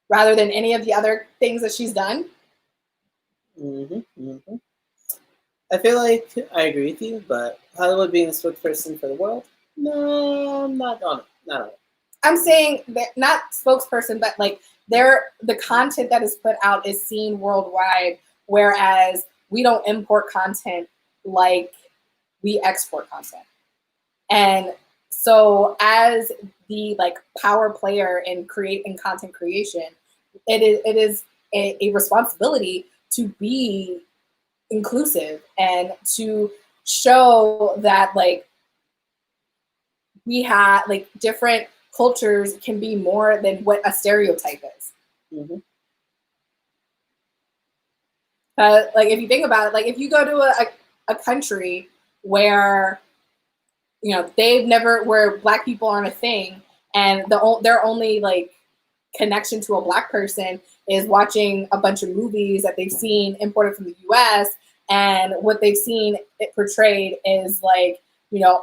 rather than any of the other things that she's done. I feel like I agree with you, but Hollywood being a spokesperson for the world, no, I'm not on it. Not on it. I'm saying that not spokesperson, but, like, the content that is put out is seen worldwide, whereas we don't import content like we export content. And so as the, like, power player in content creation, it is a responsibility to be inclusive and to show that, like, we have, like, different cultures can be more than what a stereotype is. Like, if you think about it, like, if you go to a country where, where Black people aren't a thing, and they're only, like, connection to a Black person is watching a bunch of movies that they've seen imported from the US, and what they've seen it portrayed is like,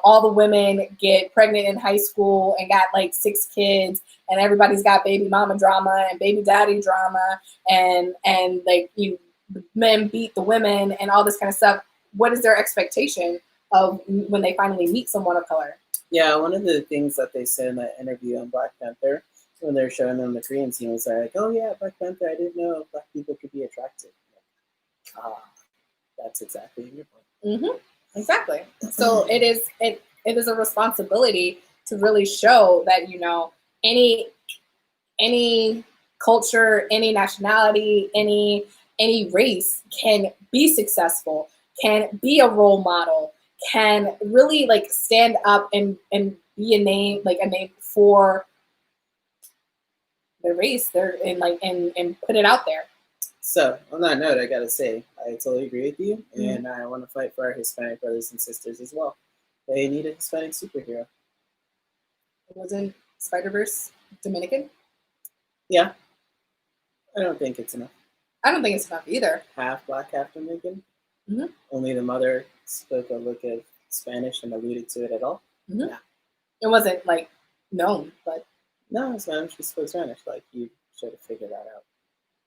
all the women get pregnant in high school and got like 6 kids, and everybody's got baby mama drama and baby daddy drama, and like men beat the women and all this kind of stuff. What is their expectation of when they finally meet someone of color? Yeah, one of the things that they said in that interview on Black Panther, when they're showing them the Korean scene, was like, "Oh yeah, Black Panther. I didn't know Black people could be attractive." That's exactly your point. Mm-hmm. Exactly. So it is a responsibility to really show that any culture, any nationality, any race can be successful, can be a role model, can really like stand up and be a name for the race there, and put it out there. So, on that note, I gotta say, I totally agree with you, and I want to fight for our Hispanic brothers and sisters as well. They need a Hispanic superhero. Wasn't Spider-Verse Dominican? Yeah, I don't think it's enough. I don't think it's enough either. Half Black, half Dominican. Mm-hmm. Only the mother spoke a look of Spanish and alluded to it at all. Mm-hmm. Yeah. It wasn't like known, but no, Spanish. She spoke Spanish. Like, you should have figured that out.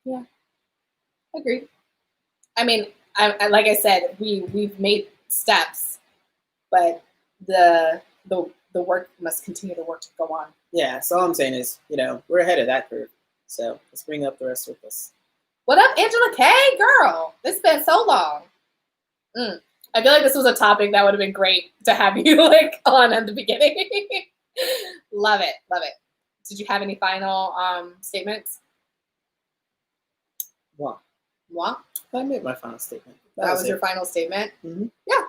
Yeah. Agreed. I mean, I like I said, we've made steps, but the work must continue to go on. Yeah, so all I'm saying is, we're ahead of that curve. So let's bring up the rest with us. What up, Angela K? Girl, it's been so long. I feel like this was a topic that would have been great to have you like on at the beginning. Love it. Did you have any final statements? Moi? I made my final statement. That was your final statement? Mm-hmm. Yeah.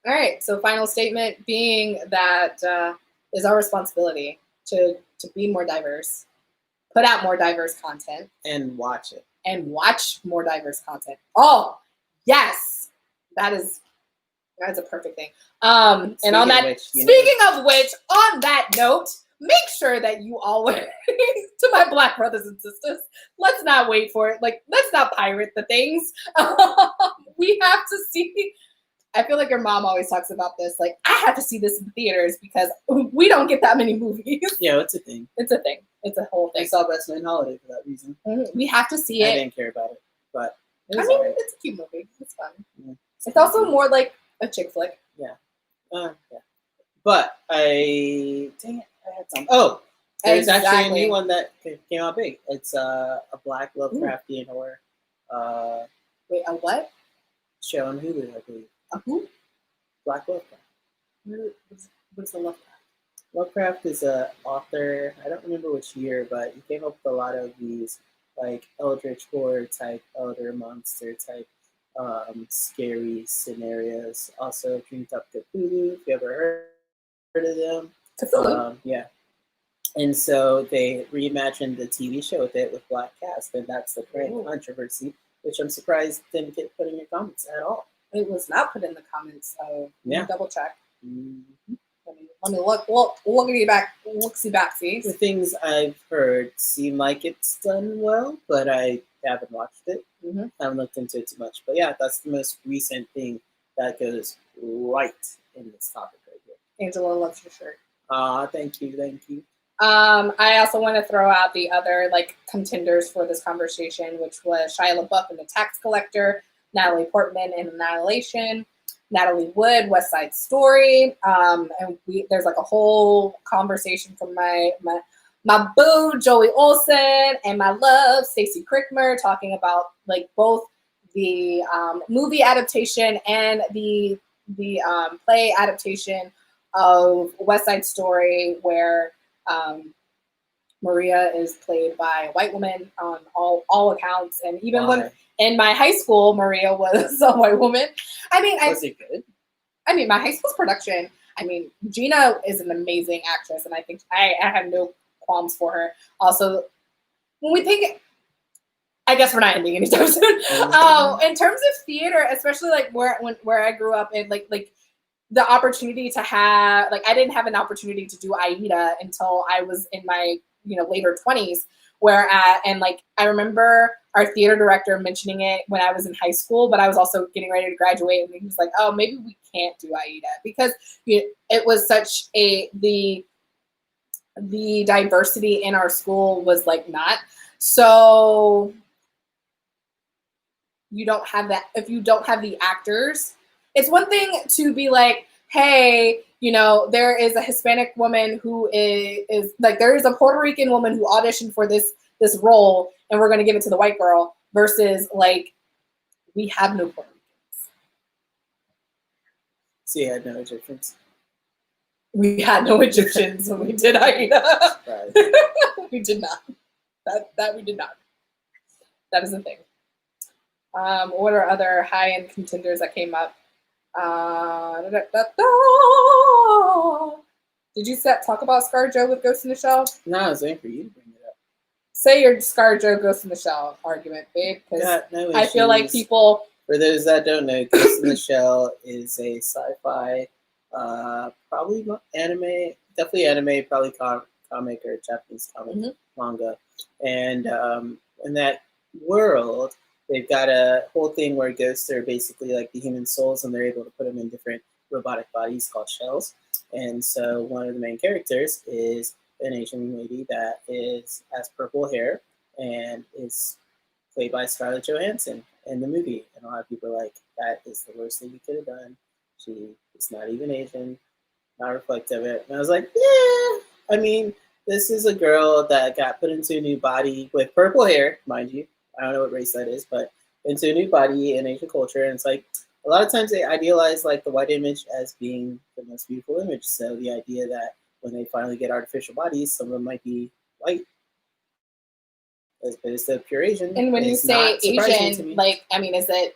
All right. So final statement being that is our responsibility to be more diverse, put out more diverse content. And watch it. And watch more diverse content. Oh, yes. That's a perfect thing. And on that, speaking of which, on that note, make sure that you always, to my Black brothers and sisters, let's not wait for it. Like, let's not pirate the things. We have to see. I feel like your mom always talks about this. Like, I have to see this in theaters because we don't get that many movies. Yeah, it's a thing. It's a thing. It's a whole thing. I saw Best Man Holiday for that reason. We have to see it. I didn't care about it, but I mean, it's a cute movie. It's fun. Yeah, it's also more like a chick flick. Yeah. Yeah. But dang it, I had some. Oh, there's actually a new one that came out big. It's a Black Lovecraftian horror. Wait, a what? Show on Hulu, I believe. A who? Black Lovecraft. What's the Lovecraft? Lovecraft is an author. I don't remember which year, but he came up with a lot of these like eldritch horror type, elder monster type, scary scenarios. Also, Dreamed Up Cthulhu. If you ever heard of them? Cthulhu. Yeah. And so they reimagined the TV show with it with Black cast, and that's the current controversy, which I'm surprised didn't get put in your comments at all. It was not put in the comments. Yeah. Double check. Mm-hmm. Let me look, see back. The things I've heard seem like it's done well, but I haven't watched it. Mm-hmm. I haven't looked into it too much. But yeah, that's the most recent thing that goes right in this topic right here. Angela loves your shirt. Thank you. I also want to throw out the other like contenders for this conversation, which was Shia LaBeouf and the Tax Collector, Natalie Portman in Annihilation, Natalie Wood, West Side Story, and there's like a whole conversation from my boo Joey Olsen and my love Stacey Crickmer talking about like both the movie adaptation and the play adaptation of West Side Story, where Maria is played by a white woman on all accounts, and even when in my high school Maria was a white woman. Was it good? I mean, my high school's production. I mean, Gina is an amazing actress, and I think I have no qualms for her. Also, when we think, I guess we're not ending anytime soon. In terms of theater, especially like where I grew up in, like the opportunity to have, like, I didn't have an opportunity to do Aida until I was in my later 20s, and like I remember our theater director mentioning it when I was in high school, but I was also getting ready to graduate, and he was like, "Oh, maybe we can't do Aida because it was such the diversity in our school was like not so." You don't have that. If you don't have the actors, it's one thing to be like, hey, there is a Hispanic woman who is like, there is a Puerto Rican woman who auditioned for this role, and we're going to give it to the white girl, versus like, we have no Puerto Ricans. So you had no Egyptians? We had no Egyptians when we did Aida. Right. We did not. That we did not. That is the thing. What are other high-end contenders that came up? Did you talk about ScarJo with Ghost in the Shell? No, I was waiting for you to bring it up. Say your ScarJo Ghost in the Shell argument, babe, because no I feel like people. For those that don't know, Ghost in the Shell is a sci-fi, probably anime, definitely anime, probably comic or Japanese comic manga, and in that world. They've got a whole thing where ghosts are basically like the human souls, and they're able to put them in different robotic bodies called shells. And so one of the main characters is an Asian lady that has purple hair and is played by Scarlett Johansson in the movie. And a lot of people are like, that is the worst thing you could have done. She is not even Asian, not reflective of it. And I was like, yeah. I mean, this is a girl that got put into a new body with purple hair, mind you. I don't know what race that is, but into a new body in Asian culture. And it's like, a lot of times they idealize like the white image as being the most beautiful image. So the idea that when they finally get artificial bodies, some of them might be white as opposed to pure Asian. And when you say Asian, like, I mean, is it,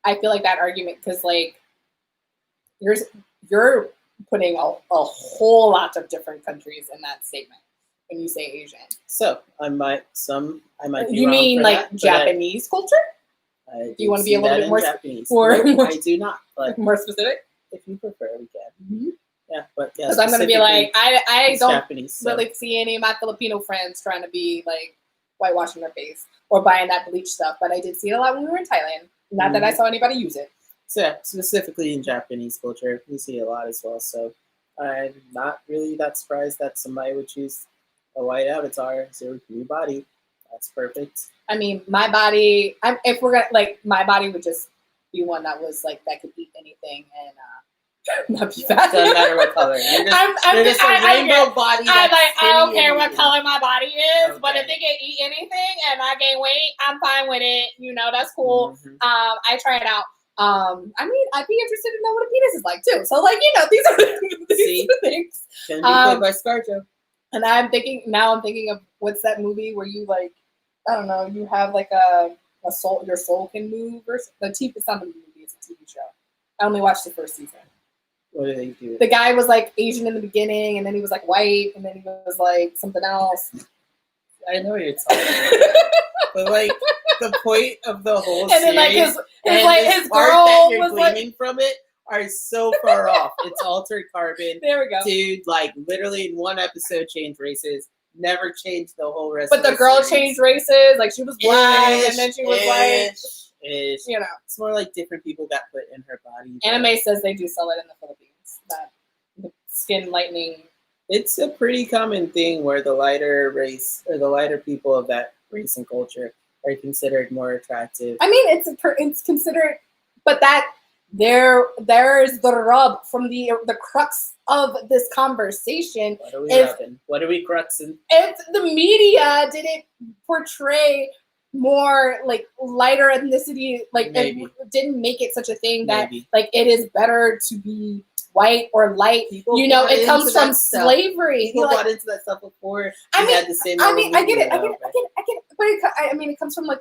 I feel like that argument, because like you're putting a whole lot of different countries in that statement. When you say Asian, so I might be you wrong mean for like that, Japanese culture? Do you want to be a little bit more Japanese? I do not, but more specific. If you prefer, we can. Yeah, but yeah, because I'm gonna be like, I don't Japanese, really see any of my Filipino friends trying to be like whitewashing their face or buying that bleach stuff, but I did see it a lot when we were in Thailand. Not that I saw anybody use it. So yeah, specifically in Japanese culture, we see it a lot as well. So I'm not really that surprised that somebody would choose a white avatar as their new body. That's perfect. I mean, my body. If we're gonna like, my body would just be one that was like that could eat anything and not be fat. Doesn't matter what color. You're just a rainbow body. I don't care what color my body is, but if they can eat anything and I gain weight, I'm fine with it. That's cool. I try it out. I mean, I'd be interested to know what a penis is like too. So, like, these are the things. Can be played by ScarJo. And I'm thinking of what's that movie where you like, I don't know, you have like a soul, your soul can move, or it's not a movie, it's a TV show. I only watched the first season. What do they do? The guy was like Asian in the beginning, and then he was like white, and then he was like something else. I know what you're talking about. But like the point of the whole series, then like his girl that you're gleaming from it are so far off. It's altered carbon. There we go. Dude, like literally in one episode changed races, never changed the whole rest. But the girl changed races, like she was black and then she was white. It's more like different people got put in her body. Anime says they do sell it in the Philippines. That the skin lightening. It's a pretty common thing where the lighter race or the lighter people of that race and culture are considered more attractive. I mean, it's considered, but that there's the rub from the crux of this conversation. What are we rubbing? What are we cruxing? If the media didn't portray more like lighter ethnicity, like it didn't make it such a thing that like it is better to be white or light. It comes from slavery. People got into that stuff before. I mean, I get it. But it comes from like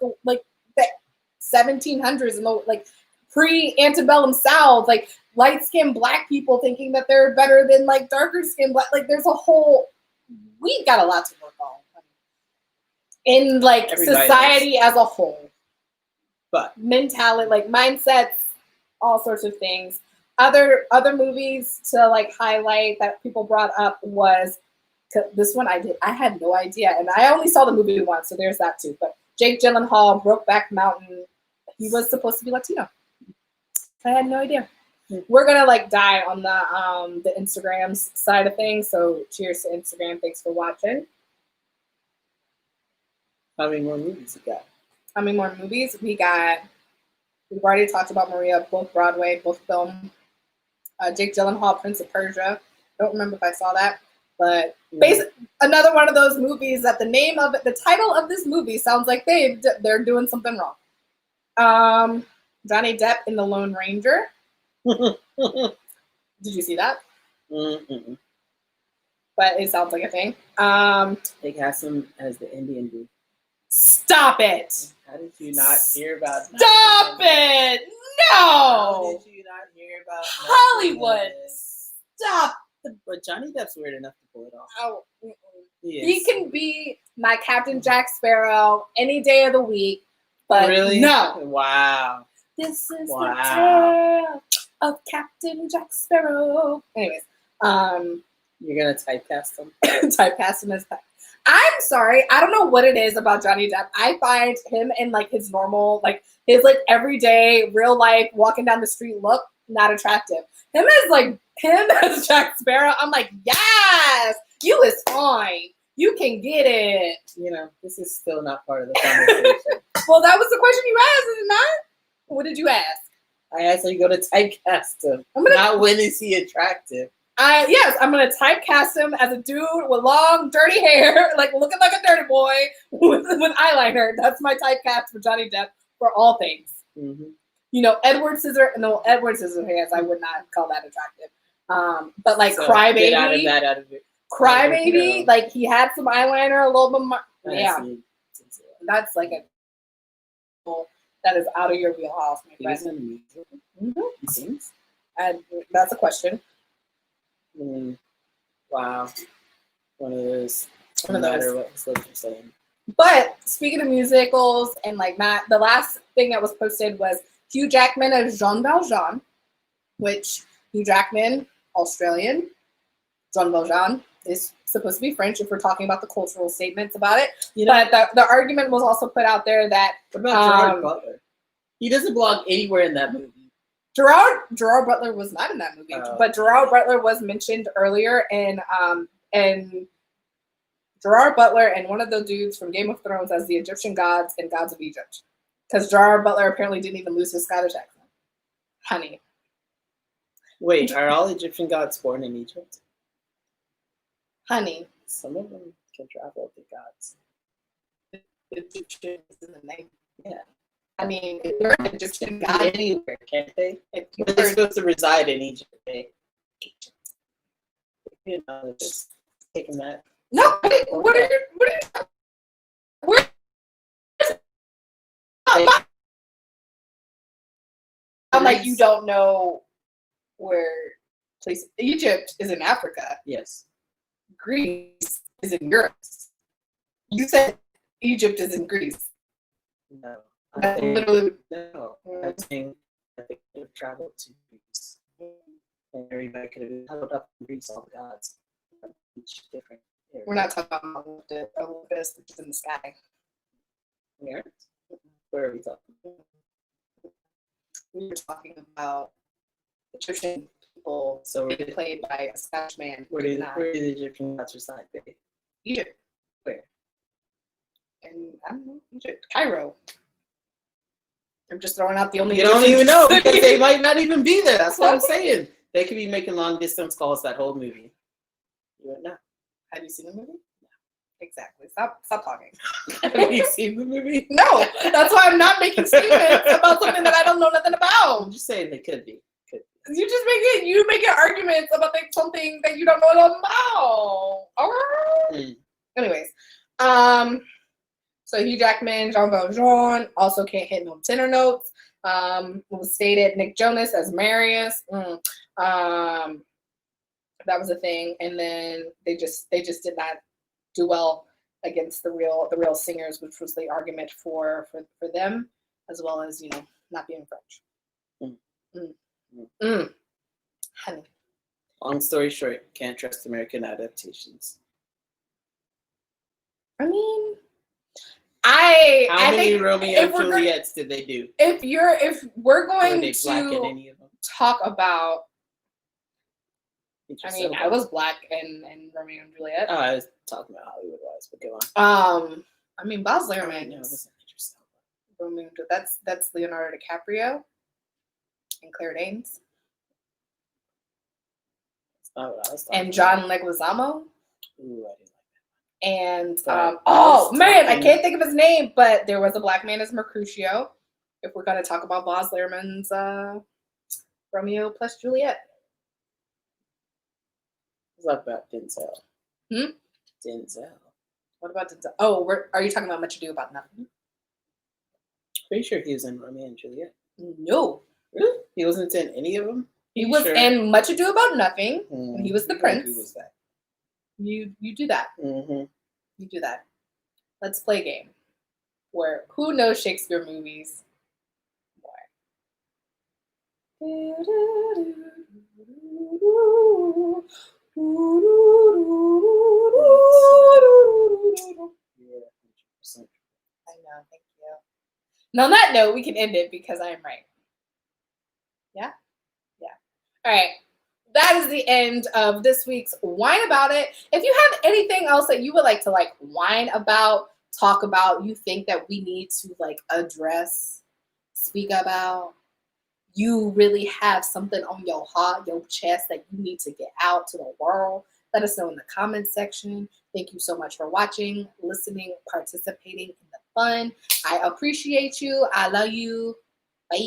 the 1700s and the like pre-antebellum South, like light-skinned black people thinking that they're better than like darker-skinned black. Like there's we got a lot to work on in like society as a whole. But mentality, like mindsets, all sorts of things. Other movies to like highlight that people brought up was This one I had no idea, and I only saw the movie once, so there's that too. But Jake Gyllenhaal, Brokeback Mountain, he was supposed to be Latino. I had no idea. We're gonna like die on the Instagram side of things. So cheers to Instagram. Thanks for watching. How many more movies you got? How many more movies we got? We've already talked about Maria, both Broadway, both film. Jake Gyllenhaal, Prince of Persia. Don't remember if I saw that, but another one of those movies that the title of this movie sounds like they're doing something wrong. Johnny Depp in The Lone Ranger. Did you see that? Mm-mm. But it sounds like a thing. They cast him as the Indian dude. Stop it! How did you not hear about? Stop it! No! How did you not hear about Hollywood? Stop! But Johnny Depp's weird enough to pull it off. Oh, He can be my Captain Jack Sparrow any day of the week, but really? No. Wow. This is the tale of Captain Jack Sparrow. Anyways, you're gonna typecast him. Typecast him as. I'm sorry, I don't know what it is about Johnny Depp. I find him in like his normal, like his like everyday, real life, walking down the street look not attractive. Him as Jack Sparrow, I'm like, yes, you is fine. You can get it. You know, this is still not part of the conversation. Well, that was the question you asked, is it not? What did you ask? I asked you go to typecast him. Not when is he attractive. Yes, I'm gonna typecast him as a dude with long, dirty hair, like looking like a dirty boy with eyeliner. That's my typecast for Johnny Depp for all things. Mm-hmm. You know, Edward Scissorhands, I would not call that attractive. But like so Crybaby, out of it. Crybaby, like he had some eyeliner, a little bit more. Yeah, that's like that is out of your wheelhouse, my friend. Mm-hmm. He sings? And that's a question. Wow. One of those. No matter what you're saying. But speaking of musicals and like Matt, the last thing that was posted was Hugh Jackman as Jean Valjean, which Hugh Jackman, Australian. Jean Valjean is supposed to be French if we're talking about the cultural statements about it. You know, but the argument was also put out there that what about Gerard Butler? He doesn't belong anywhere in that movie. Gerard Butler was not in that movie, but Gerard Butler was mentioned earlier, and Gerard Butler and one of the dudes from Game of Thrones as the Egyptian gods and gods of Egypt, because Gerard Butler apparently didn't even lose his Scottish accent. Honey. Wait, are all Egyptian gods born in Egypt? Honey. Some of them can travel to gods. Egyptian is in the name. Yeah. I mean, if you're an Egyptian god anywhere, can't they? They're supposed to reside in Egypt, eh? You know, just taking that. No, what are you? I'm like, you don't know where Egypt is in Africa. Yes. Greece is in Europe. You said Egypt is in Greece. No. No. I'm saying that they could have traveled to Greece. And everybody could have held up in Greece, all the gods. Each different area. We're not talking about Olympus, which is in the sky. Where? Where are we talking? We were talking about Egyptian people, so we're played by a Scottish man. Where did the Egyptian gods reside? Egypt. Where? And I don't know, Egypt, Cairo. I'm just throwing out the only. You don't even know because they might not even be there. That's what I'm saying. They could be making long distance calls that whole movie. You don't know. Have you seen the movie? No. Exactly. Stop talking. Have you seen the movie? No. That's why I'm not making statements about something that I don't know nothing about. I'm just saying they could be. You make arguments about something that you don't know nothing about. Anyways, so Hugh Jackman, Jean Valjean also can't hit no tenor notes. It was stated Nick Jonas as Marius. That was a thing, and then they just did not do well against the real singers, which was the argument for them, as well as not being French. Honey. Long story short, can't trust American adaptations. I mean, How many think Romeo and Juliets did they do? If we're Were going they black in to any of them? talk about, I mean, I was. was black in Romeo and Juliet. Oh, I was talking about Hollywood wise, but go on. I mean, Baz No, Luhrmann. it wasn't Idris Elba. Romeo and Juliet. That's Leonardo DiCaprio and Claire Danes That's not what I was talking and John Leguizamo. Ooh, I didn't like And But oh I was man, I talking- can't think of his name, but there was a black man as Mercutio. If we're gonna talk about Baz Luhrmann's Romeo plus Juliet. It's not about Denzel. Hmm? Denzel. What about Denzel? Oh, are you talking about Much Ado About Nothing? Pretty sure he was in Romeo and Juliet. No. Really? He wasn't in any of them? He was in Much Ado About Nothing, Mm, and he was the prince. Who was that? You do that. Mm-hmm. You do that. Let's play a game where who knows Shakespeare movies more? Yeah, 100%. I know, thank you. And on that note, we can end it because I am right. Yeah? Yeah. All right. That is the end of this week's Whine About It. If you have anything else that you would like to whine about, talk about, you think that we need to address, speak about, you really have something on your heart, your chest that you need to get out to the world, let us know in the comments section. Thank you so much for watching, listening, participating in the fun. I appreciate you. I love you. Bye.